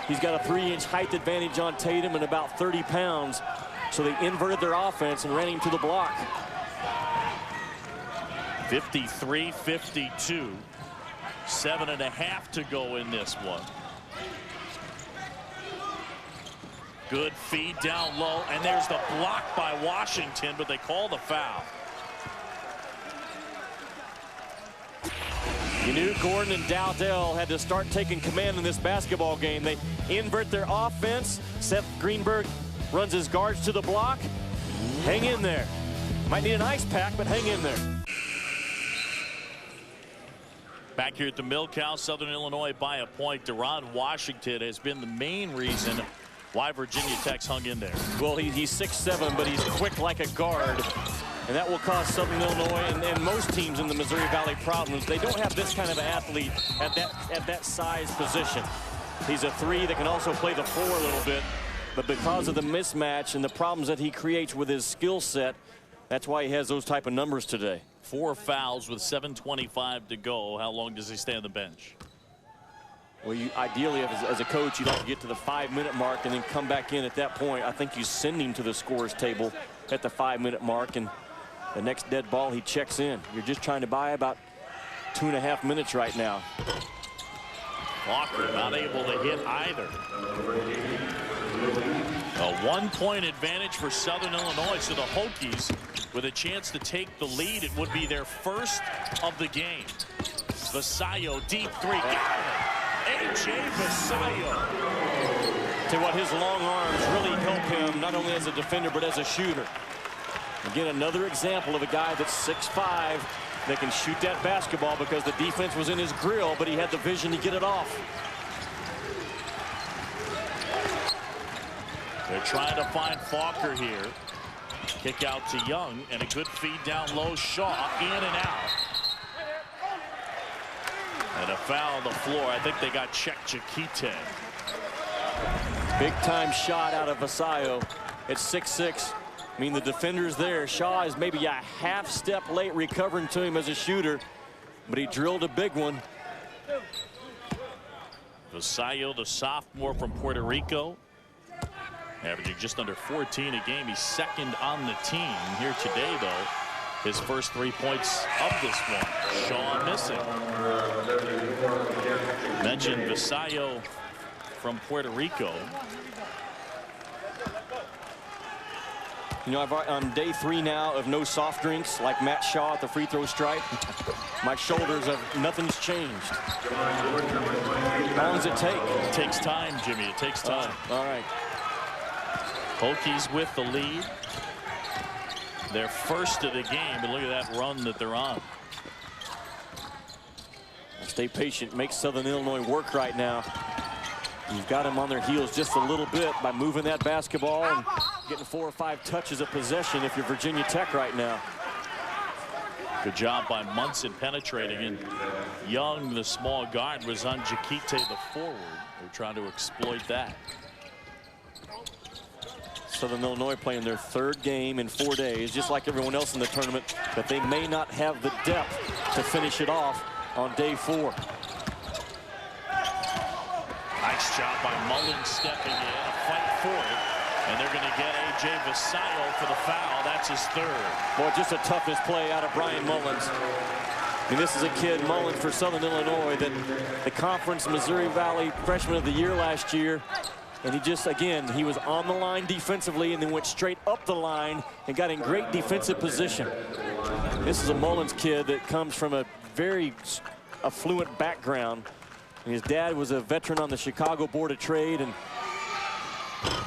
He's got a 3-inch height advantage on Tatum and about 30 pounds. So they inverted their offense and ran him to the block. 53-52. 7.5 to go in this one. Good feed down low, and there's the block by Washington, but they call the foul. You knew Gordon and Dowdell had to start taking command in this basketball game. They invert their offense. Seth Greenberg runs his guards to the block. Hang in there. Might need an ice pack, but hang in there. Back here at the Milk House, Southern Illinois by a point. Deron Washington has been the main reason why Virginia Tech's hung in there. Well, he's 6'7", but he's quick like a guard. And that will cause Southern Illinois and most teams in the Missouri Valley problems. They don't have this kind of athlete at that size position. He's a 3 that can also play the 4 a little bit. But because of the mismatch and the problems that he creates with his skill set, that's why he has those type of numbers today. 4 fouls with 7:25 to go. How long does he stay on the bench? Well, ideally, as a coach, you'd like to get to the 5-minute mark and then come back in at that point. I think you send him to the scorer's table at the 5-minute mark, and the next dead ball, he checks in. You're just trying to buy about 2.5 minutes right now. Falker not able to hit either. A 1-point advantage for Southern Illinois, so the Hokies with a chance to take the lead. It would be their first of the game. Vasallo, deep 3, got it. A.J. Vasallo. Tell you what, his long arms really help him, not only as a defender, but as a shooter. Again, another example of a guy that's 6'5", that can shoot that basketball because the defense was in his grill, but he had the vision to get it off. They're trying to find Falker here. Kick out to Young, and a good feed down low. Shaw in and out. And a foul on the floor. I think they got checked Chiquite. Big time shot out of Vasallo at 6'6". I mean, the defender's there. Shaw is maybe a half step late recovering to him as a shooter, but he drilled a big one. Vasallo, the sophomore from Puerto Rico, averaging just under 14 a game. He's second on the team here today, though. His first 3 points of this one. Shaw missing. Mentioned Vasallo from Puerto Rico. You know, on day 3 now of no soft drinks, like Matt Shaw at the free throw stripe. My shoulders nothing's changed. How long does it take? It takes time, Jimmy. It takes time. All right. Hokies with the lead. Their first of the game, and look at that run that they're on. Stay patient. Make Southern Illinois work right now. You've got them on their heels just a little bit by moving that basketball and getting 4 or 5 touches of possession if you're Virginia Tech right now. Good job by Munson penetrating, and Young, the small guard, was on Chiquite, the forward. They're trying to exploit that. Southern Illinois playing their 3rd game in 4 days, just like everyone else in the tournament, but they may not have the depth to finish it off on day 4. Nice job by Mullins stepping in, a fight for it, and they're going to get A.J. Vasallo for the foul. That's his 3rd. Boy, just a toughness play out of Brian Mullins. I mean, this is a kid, Mullins, for Southern Illinois, that the Conference Missouri Valley Freshman of the Year last year. And he just, again, he was on the line defensively and then went straight up the line and got in great defensive position. This is a Mullins kid that comes from a very affluent background. And his dad was a veteran on the Chicago Board of Trade, and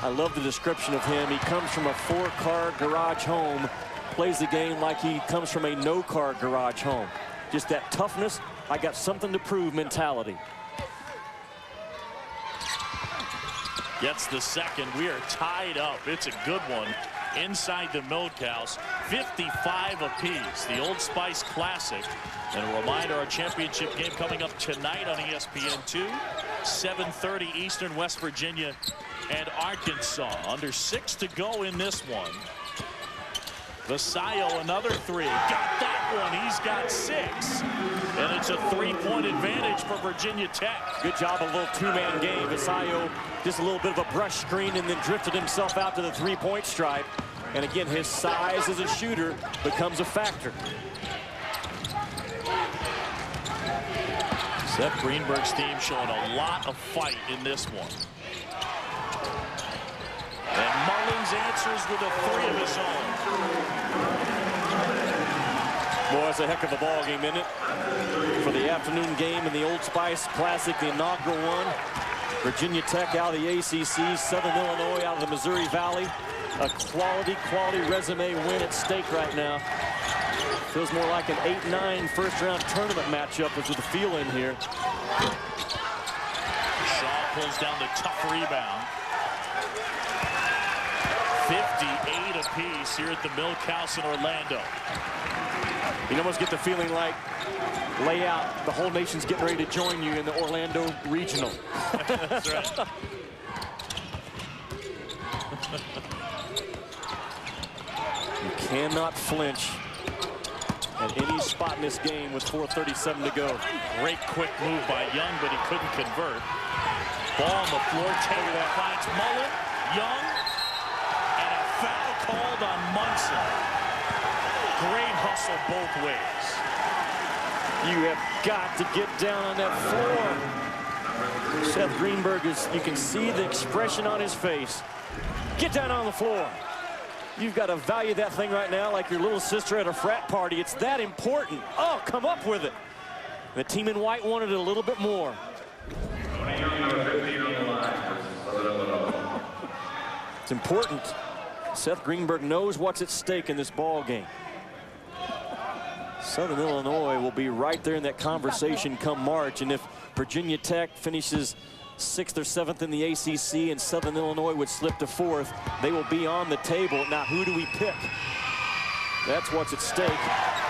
I love the description of him. He comes from a 4-car garage home, plays the game like he comes from a no-car garage home. Just that toughness, I got something to prove mentality. Gets the second. We are tied up. It's a good one inside the Milk House. 55 apiece. The Old Spice Classic. And a reminder, our championship game coming up tonight on ESPN2. 7:30 Eastern, West Virginia and Arkansas. Under 6 to go in this one. Vasallo, another 3. Got that one. He's got 6. And it's a 3-point advantage for Virginia Tech. Good job, a little 2-man game. Vasallo, just a little bit of a brush screen and then drifted himself out to the 3-point stripe. And again, his size as a shooter becomes a factor. Seth Greenberg's team showing a lot of fight in this one. answers with a 3 of his own. Boy, it's a heck of a ball game, isn't it? For the afternoon game in the Old Spice Classic, the inaugural one. Virginia Tech out of the ACC, Southern Illinois out of the Missouri Valley. A quality resume win at stake right now. Feels more like an 8-9 first-round tournament matchup as with the feel in here. Shaw pulls down the tough rebound. 58 apiece here at the Milk House in Orlando. You almost get the feeling like layout, the whole nation's getting ready to join you in the Orlando Regional. That's right. You cannot flinch at any spot in this game with 4:37 to go. Great quick move by Young, but he couldn't convert. Ball on the floor. Tatum finds Mullen. Young. And a foul called on Munson. Great hustle both ways. You have got to get down on that floor. Seth Greenberg is, you can see the expression on his face. Get down on the floor. You've got to value that thing right now like your little sister at a frat party. It's that important. Oh, come up with it. The team in white wanted it a little bit more. It's important. Seth Greenberg knows what's at stake in this ball game. Southern Illinois will be right there in that conversation come March, and if Virginia Tech finishes 6th or 7th in the ACC and Southern Illinois would slip to 4th, they will be on the table. Now, who do we pick? That's what's at stake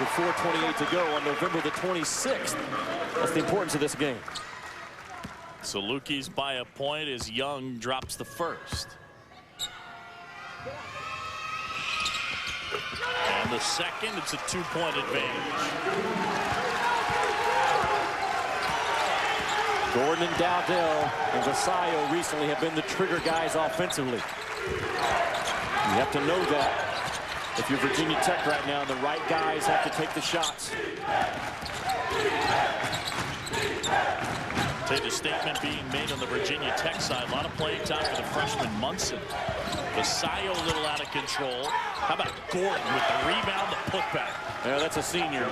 with 4:28 to go on November the 26th. That's the importance of this game. Salukis by a point as Young drops the first. And the second, it's a 2-point advantage. Gordon and Dowdell and Vasallo recently have been the trigger guys offensively. You have to know that if you're Virginia Tech right now, the right guys have to take the shots. Take the statement being made on the Virginia Tech side. A lot of playing time for the freshman Munson. Vasallo a little out of control. How about Gordon with the rebound, the putback? Yeah, that's a senior.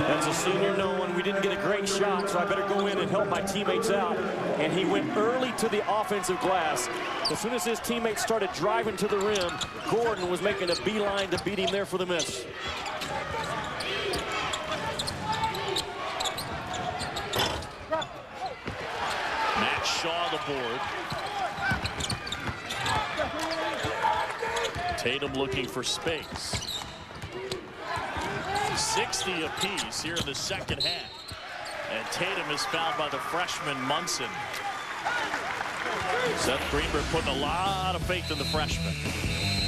That's a senior knowing we didn't get a great shot, so I better go in and help my teammates out. And he went early to the offensive glass. As soon as his teammates started driving to the rim, Gordon was making a beeline to beat him there for the miss. Matt Shaw the board. Tatum looking for space. 60 apiece here in the second half. And Tatum is fouled by the freshman Munson. Seth Greenberg putting a lot of faith in the freshman.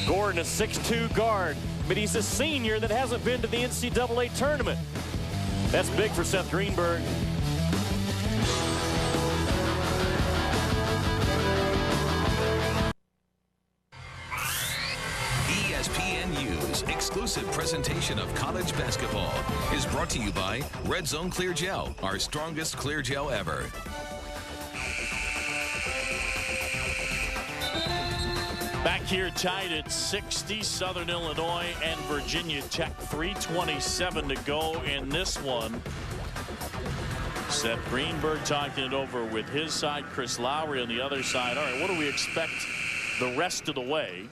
Gordon, a 6'2" guard, but he's a senior that hasn't been to the NCAA tournament. That's big for Seth Greenberg. ESPN-U's exclusive presentation of college basketball is brought to you by Red Zone Clear Gel, our strongest clear gel ever. Back here tied at 60, Southern Illinois and Virginia Tech. 3:27 to go in this one. Seth Greenberg talking it over with his side, Chris Lowry on the other side. All right, what do we expect the rest of the way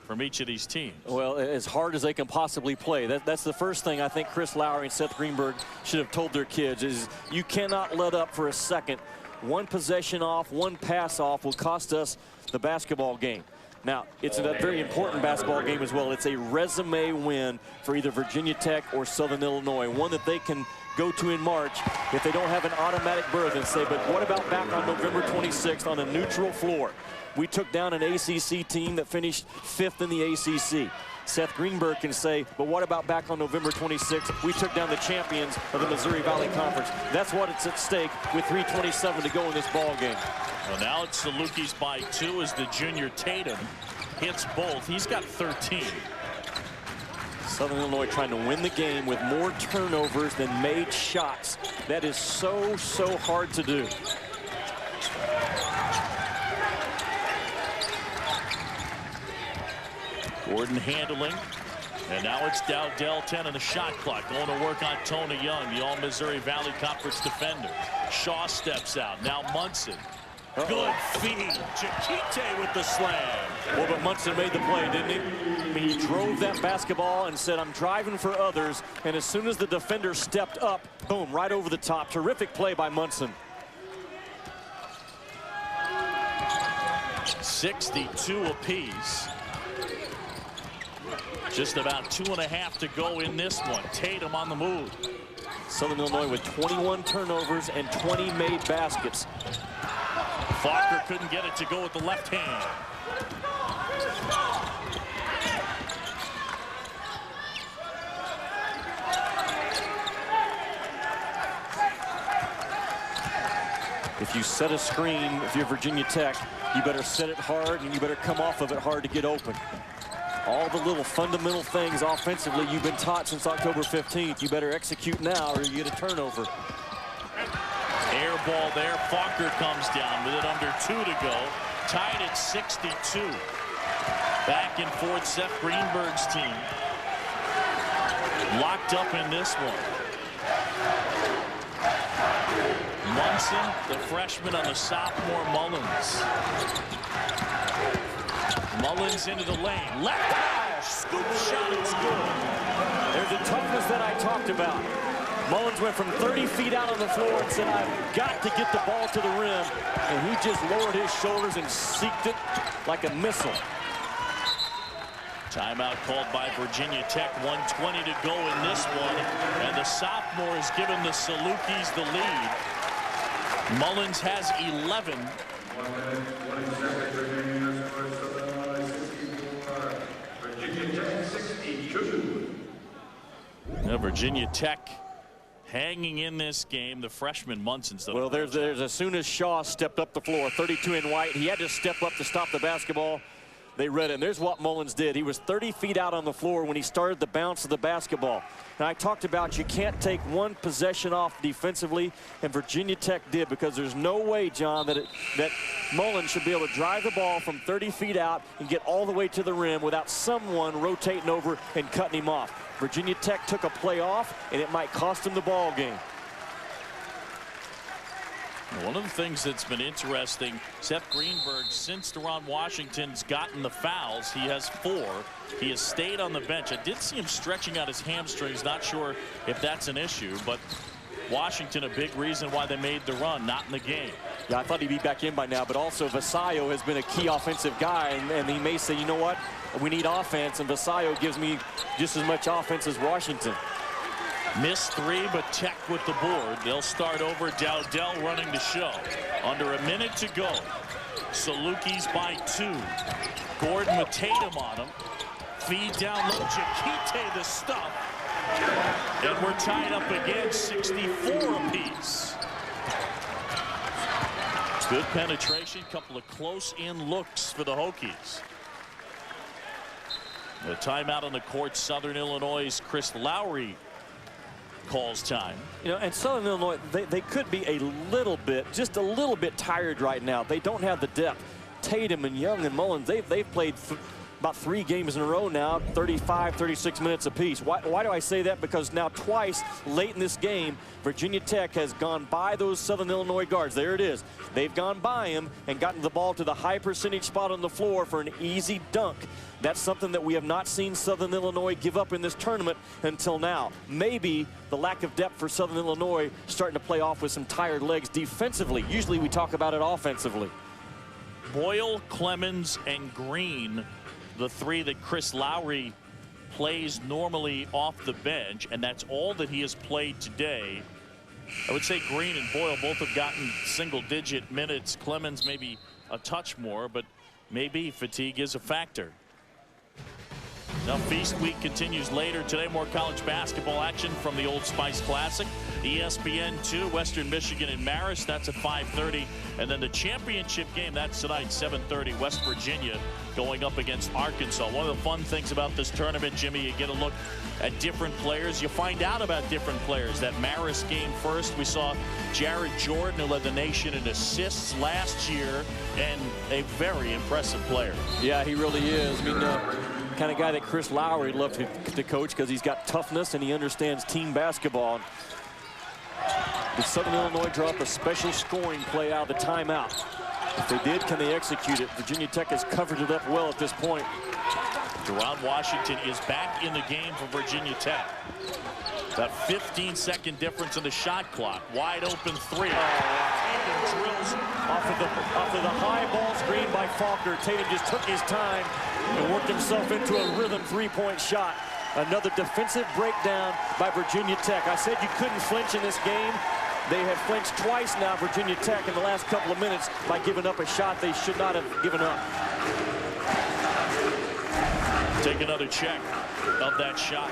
from each of these teams? Well, as hard as they can possibly play. That's the first thing I think Chris Lowry and Seth Greenberg should have told their kids is you cannot let up for a second. One possession off, one pass off will cost us the basketball game. Now, it's a very important basketball game as well. It's a resume win for either Virginia Tech or Southern Illinois, one that they can go to in March if they don't have an automatic berth and say, but what about back on November 26th on a neutral floor? We took down an ACC team that finished 5th in the ACC. Seth Greenberg can say, but what about back on November 26th? We took down the champions of the Missouri Valley Conference. That's what it's at stake with 3:27 to go in this ball game. Well, now it's Salukis by 2 as the junior Tatum hits both. He's got 13. Southern Illinois trying to win the game with more turnovers than made shots. That is so hard to do. Gordon handling. And now it's Dowdell 10 on the shot clock. Going to work on Tony Young, the All-Missouri Valley Conference defender. Shaw steps out. Now Munson. Good feed. Chiquite with the slam. Well, but Munson made the play, didn't he? I mean, he drove that basketball and said, I'm driving for others. And as soon as the defender stepped up, boom, right over the top. Terrific play by Munson. 62 apiece. Just about 2.5 to go in this one. Tatum on the move. Southern Illinois with 21 turnovers and 20 made baskets. Falker couldn't get it to go with the left hand. If you set a screen, if you're Virginia Tech, you better set it hard and you better come off of it hard to get open. All the little fundamental things offensively you've been taught since October 15th. You better execute now or you get a turnover. Air ball there. Falker comes down with it under 2 to go. Tied at 62. Back and forth, Seth Greenberg's team. Locked up in this one. Munson, the freshman on the sophomore Mullins. Mullins into the lane. Left hash. Scoop shot. It's good. There's the toughness that I talked about. Mullins went from 30 feet out on the floor and said, I've got to get the ball to the rim. And he just lowered his shoulders and seeked it like a missile. Timeout called by Virginia Tech. 1:20 to go in this one. And the sophomore has given the Salukis the lead. Mullins has 11. Now Virginia Tech hanging in this game. The freshman Munson's the well, there's as soon as Shaw stepped up the floor, 32 in white, he had to step up to stop the basketball. They read it. And there's what Mullins did. He was 30 feet out on the floor when he started the bounce of the basketball. And I talked about you can't take one possession off defensively, and Virginia Tech did, because there's no way, John, that Mullins should be able to drive the ball from 30 feet out and get all the way to the rim without someone rotating over and cutting him off. Virginia Tech took a play off, and it might cost them the ball game. One of the things that's been interesting, Seth Greenberg, since Tyrone Washington's gotten the fouls, he has 4. He has stayed on the bench. I did see him stretching out his hamstrings. Not sure if that's an issue, but Washington, a big reason why they made the run, not in the game. Yeah, I thought he'd be back in by now, but also Vasallo has been a key offensive guy, and he may say, you know what, we need offense, and Vasallo gives me just as much offense as Washington. Missed 3, but Tech with the board. They'll start over. Dowdell running the show. Under a minute to go. Salukis by 2. Gordon with Tatum on him. Feed down low. Chiquite the stuff. And we're tied up again. 64 apiece. Good penetration. Couple of close-in looks for the Hokies. The timeout on the court. Southern Illinois' Chris Lowry calls time. You know, and Southern Illinois, they could be a little bit, just a little bit tired right now. They don't have the depth. Tatum and Young and Mullins, they've played about 3 games in a row now, 35, 36 minutes apiece. Why do I say that? Because now twice late in this game, Virginia Tech has gone by those Southern Illinois guards. There it is. They've gone by him and gotten the ball to the high percentage spot on the floor for an easy dunk. That's something that we have not seen Southern Illinois give up in this tournament until now. Maybe the lack of depth for Southern Illinois starting to play off with some tired legs defensively. Usually we talk about it offensively. Boyle, Clemmons, and Green, the 3 that Chris Lowry plays normally off the bench, and that's all that he has played today. I would say Green and Boyle both have gotten single-digit minutes. Clemmons maybe a touch more, but maybe fatigue is a factor. Now Feast Week continues later today. More college basketball action from the Old Spice Classic. ESPN2, Western Michigan and Marist. That's at 5:30. And then the championship game, that's tonight, 7:30. West Virginia going up against Arkansas. One of the fun things about this tournament, Jimmy, you get a look at different players. You find out about different players. That Marist game first, we saw Jared Jordan, who led the nation in assists last year, and a very impressive player. Yeah, he really is. I mean, kind of guy that Chris Lowry loved to coach because he's got toughness and he understands team basketball. Did Southern Illinois draw up a special scoring play out of the timeout? If they did, can they execute it? Virginia Tech has covered it up well at this point. Tyrone Washington is back in the game for Virginia Tech. That 15-second difference in the shot clock. Wide open three. Tatum drills off of the high ball screen by Falker. Tatum just took his time and worked himself into a rhythm three-point shot. Another defensive breakdown by Virginia Tech. I said you couldn't flinch in this game. They have flinched twice now, Virginia Tech, in the last couple of minutes by giving up a shot they should not have given up. Take another check of that shot.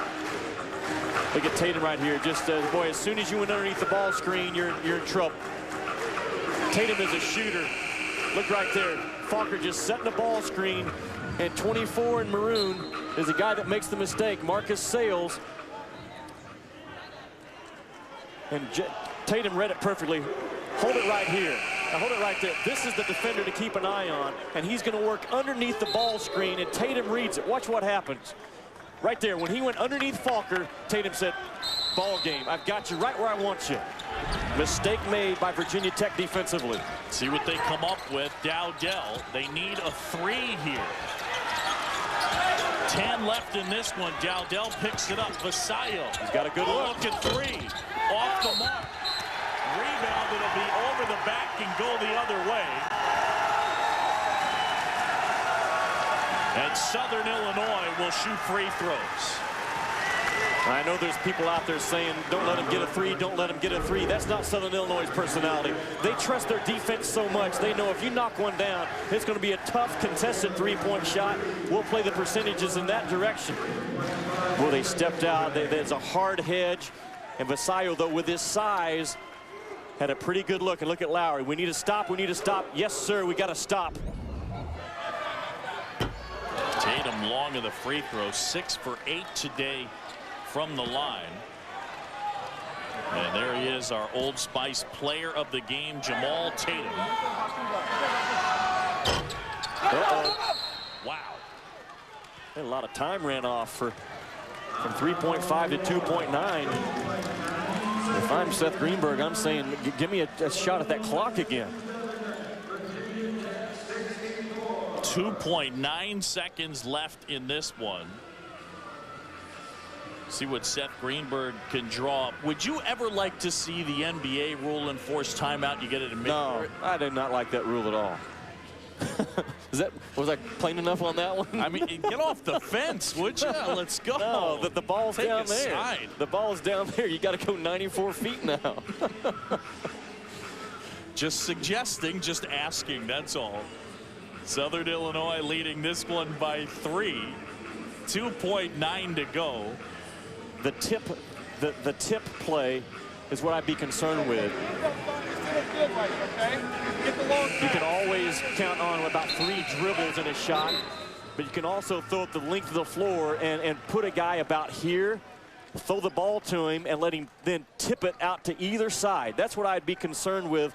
Look at Tatum right here. Just, boy, as soon as you went underneath the ball screen, you're in trouble. Tatum is a shooter. Look right there. Falker just setting the ball screen. And 24 in maroon is the guy that makes the mistake, Marcus Sales. And Tatum read it perfectly. Hold it right here. Now hold it right there. This is the defender to keep an eye on. And he's going to work underneath the ball screen. And Tatum reads it. Watch what happens. Right there, when he went underneath Falker, Tatum said, ball game. I've got you right where I want you. Mistake made by Virginia Tech defensively. See what they come up with. Dowdell, they need a three here. 10 left in this one. Dowdell picks it up. Vasallo. He's got a good look. At three. Off the mark. Rebound. It'll be over the back and go the other way. And Southern Illinois will shoot free throws. I know there's people out there saying, don't let him get a three, don't let him get a three. That's not Southern Illinois' personality. They trust their defense so much. They know if you knock one down, it's going to be a tough, contested three-point shot. We'll play the percentages in that direction. Well, they stepped out. There's a hard hedge. And Vasallo, though, with his size, had a pretty good look. And look at Lowry. We need to stop. We need to stop. Yes, sir, we got to stop. Tatum long of the free throw. 6 for 8 today from the line. And there he is, our Old Spice player of the game, Jamaal Tatum. Wow. A lot of time ran off from 3.5 to 2.9. If I'm Seth Greenberg, I'm saying, give me a shot at that clock again. 2.9 seconds left in this one. See what Seth Greenberg can draw up. Would you ever like to see the NBA rule enforce timeout? You get it in mid. No, I did not like that rule at all. Was I plain enough on that one? I mean, get off the fence, would you? Let's go. No, the ball's down there. Side. The ball's down there. You got to go 94 feet now. Just suggesting, just asking, that's all. Southern Illinois leading this one by 3. 2.9 to go. The tip play is what I'd be concerned with. You can always count on about 3 dribbles in a shot, but you can also throw it the length of the floor and put a guy about here, throw the ball to him, and let him then tip it out to either side. That's what I'd be concerned with.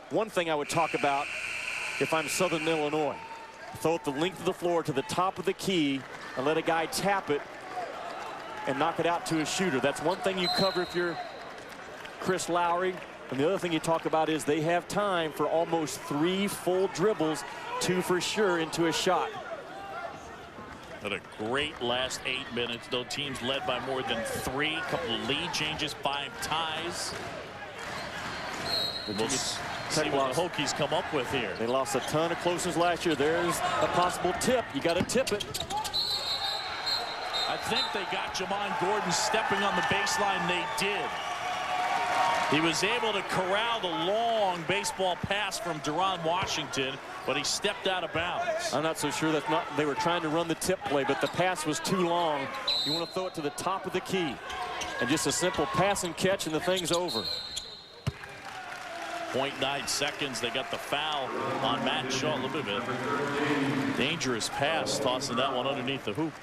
One thing I would talk about if I'm Southern Illinois. Throw it the length of the floor to the top of the key and let a guy tap it and knock it out to a shooter. That's one thing you cover if you're Chris Lowry. And the other thing you talk about is they have time for almost 3 full dribbles, 2 for sure, into a shot. Had a great last 8 minutes, though. Teams led by more than 3. Couple of lead changes, 5 ties. We'll see what the Hokies come up with here. They lost a ton of closeness last year. There's a possible tip. You got to tip it. I think they got Jamon Gordon stepping on the baseline. They did. He was able to corral the long baseball pass from Tyrone Washington, but he stepped out of bounds. I'm not so sure that's not. They were trying to run the tip play, but the pass was too long. You want to throw it to the top of the key. And just a simple pass and catch, and the thing's over. 0.9 seconds. They got the foul on Matt Shaw. A little bit of a dangerous pass, tossing that one underneath the hoop.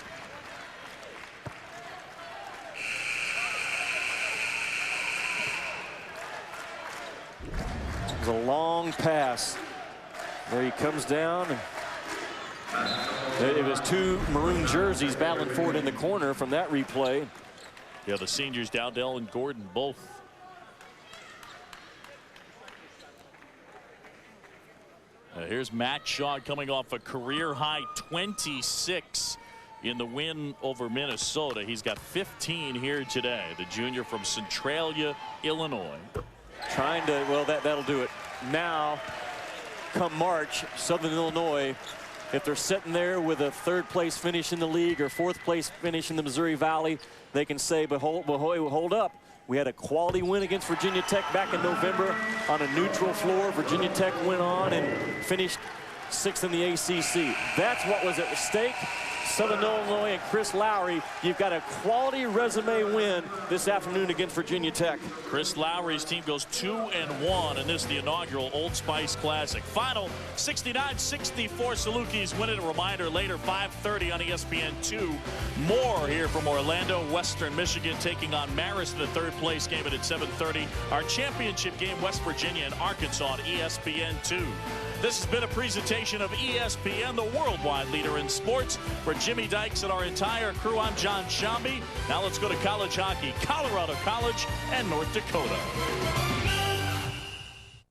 It was a long pass. There he comes down and It was two maroon jerseys battling for it in the corner from that replay. Yeah, the seniors, Dowdell and Gordon, both. Here's Matt Shaw coming off a career-high 26 in the win over Minnesota. He's got 15 here today. The junior from Centralia, Illinois. Trying to, well, that'll do it. Now, come March, Southern Illinois, if they're sitting there with a third-place finish in the league or fourth-place finish in the Missouri Valley, they can say, but hold up. We had a quality win against Virginia Tech back in November on a neutral floor. Virginia Tech went on and finished 6th in the ACC. That's what was at stake. Southern Illinois and Chris Lowry, you've got a quality resume win this afternoon against Virginia Tech. Chris Lowry's team goes 2-1 in this, the inaugural Old Spice Classic. Final 69-64. Salukis win it. A reminder later, 5:30 on ESPN2. More here from Orlando, Western Michigan, taking on Marist in the third-place game at 7:30. Our championship game, West Virginia and Arkansas on ESPN2. This has been a presentation of ESPN, the worldwide leader in sports. For Jimmy Dykes and our entire crew, I'm John Shambi. Now let's go to college hockey, Colorado College and North Dakota.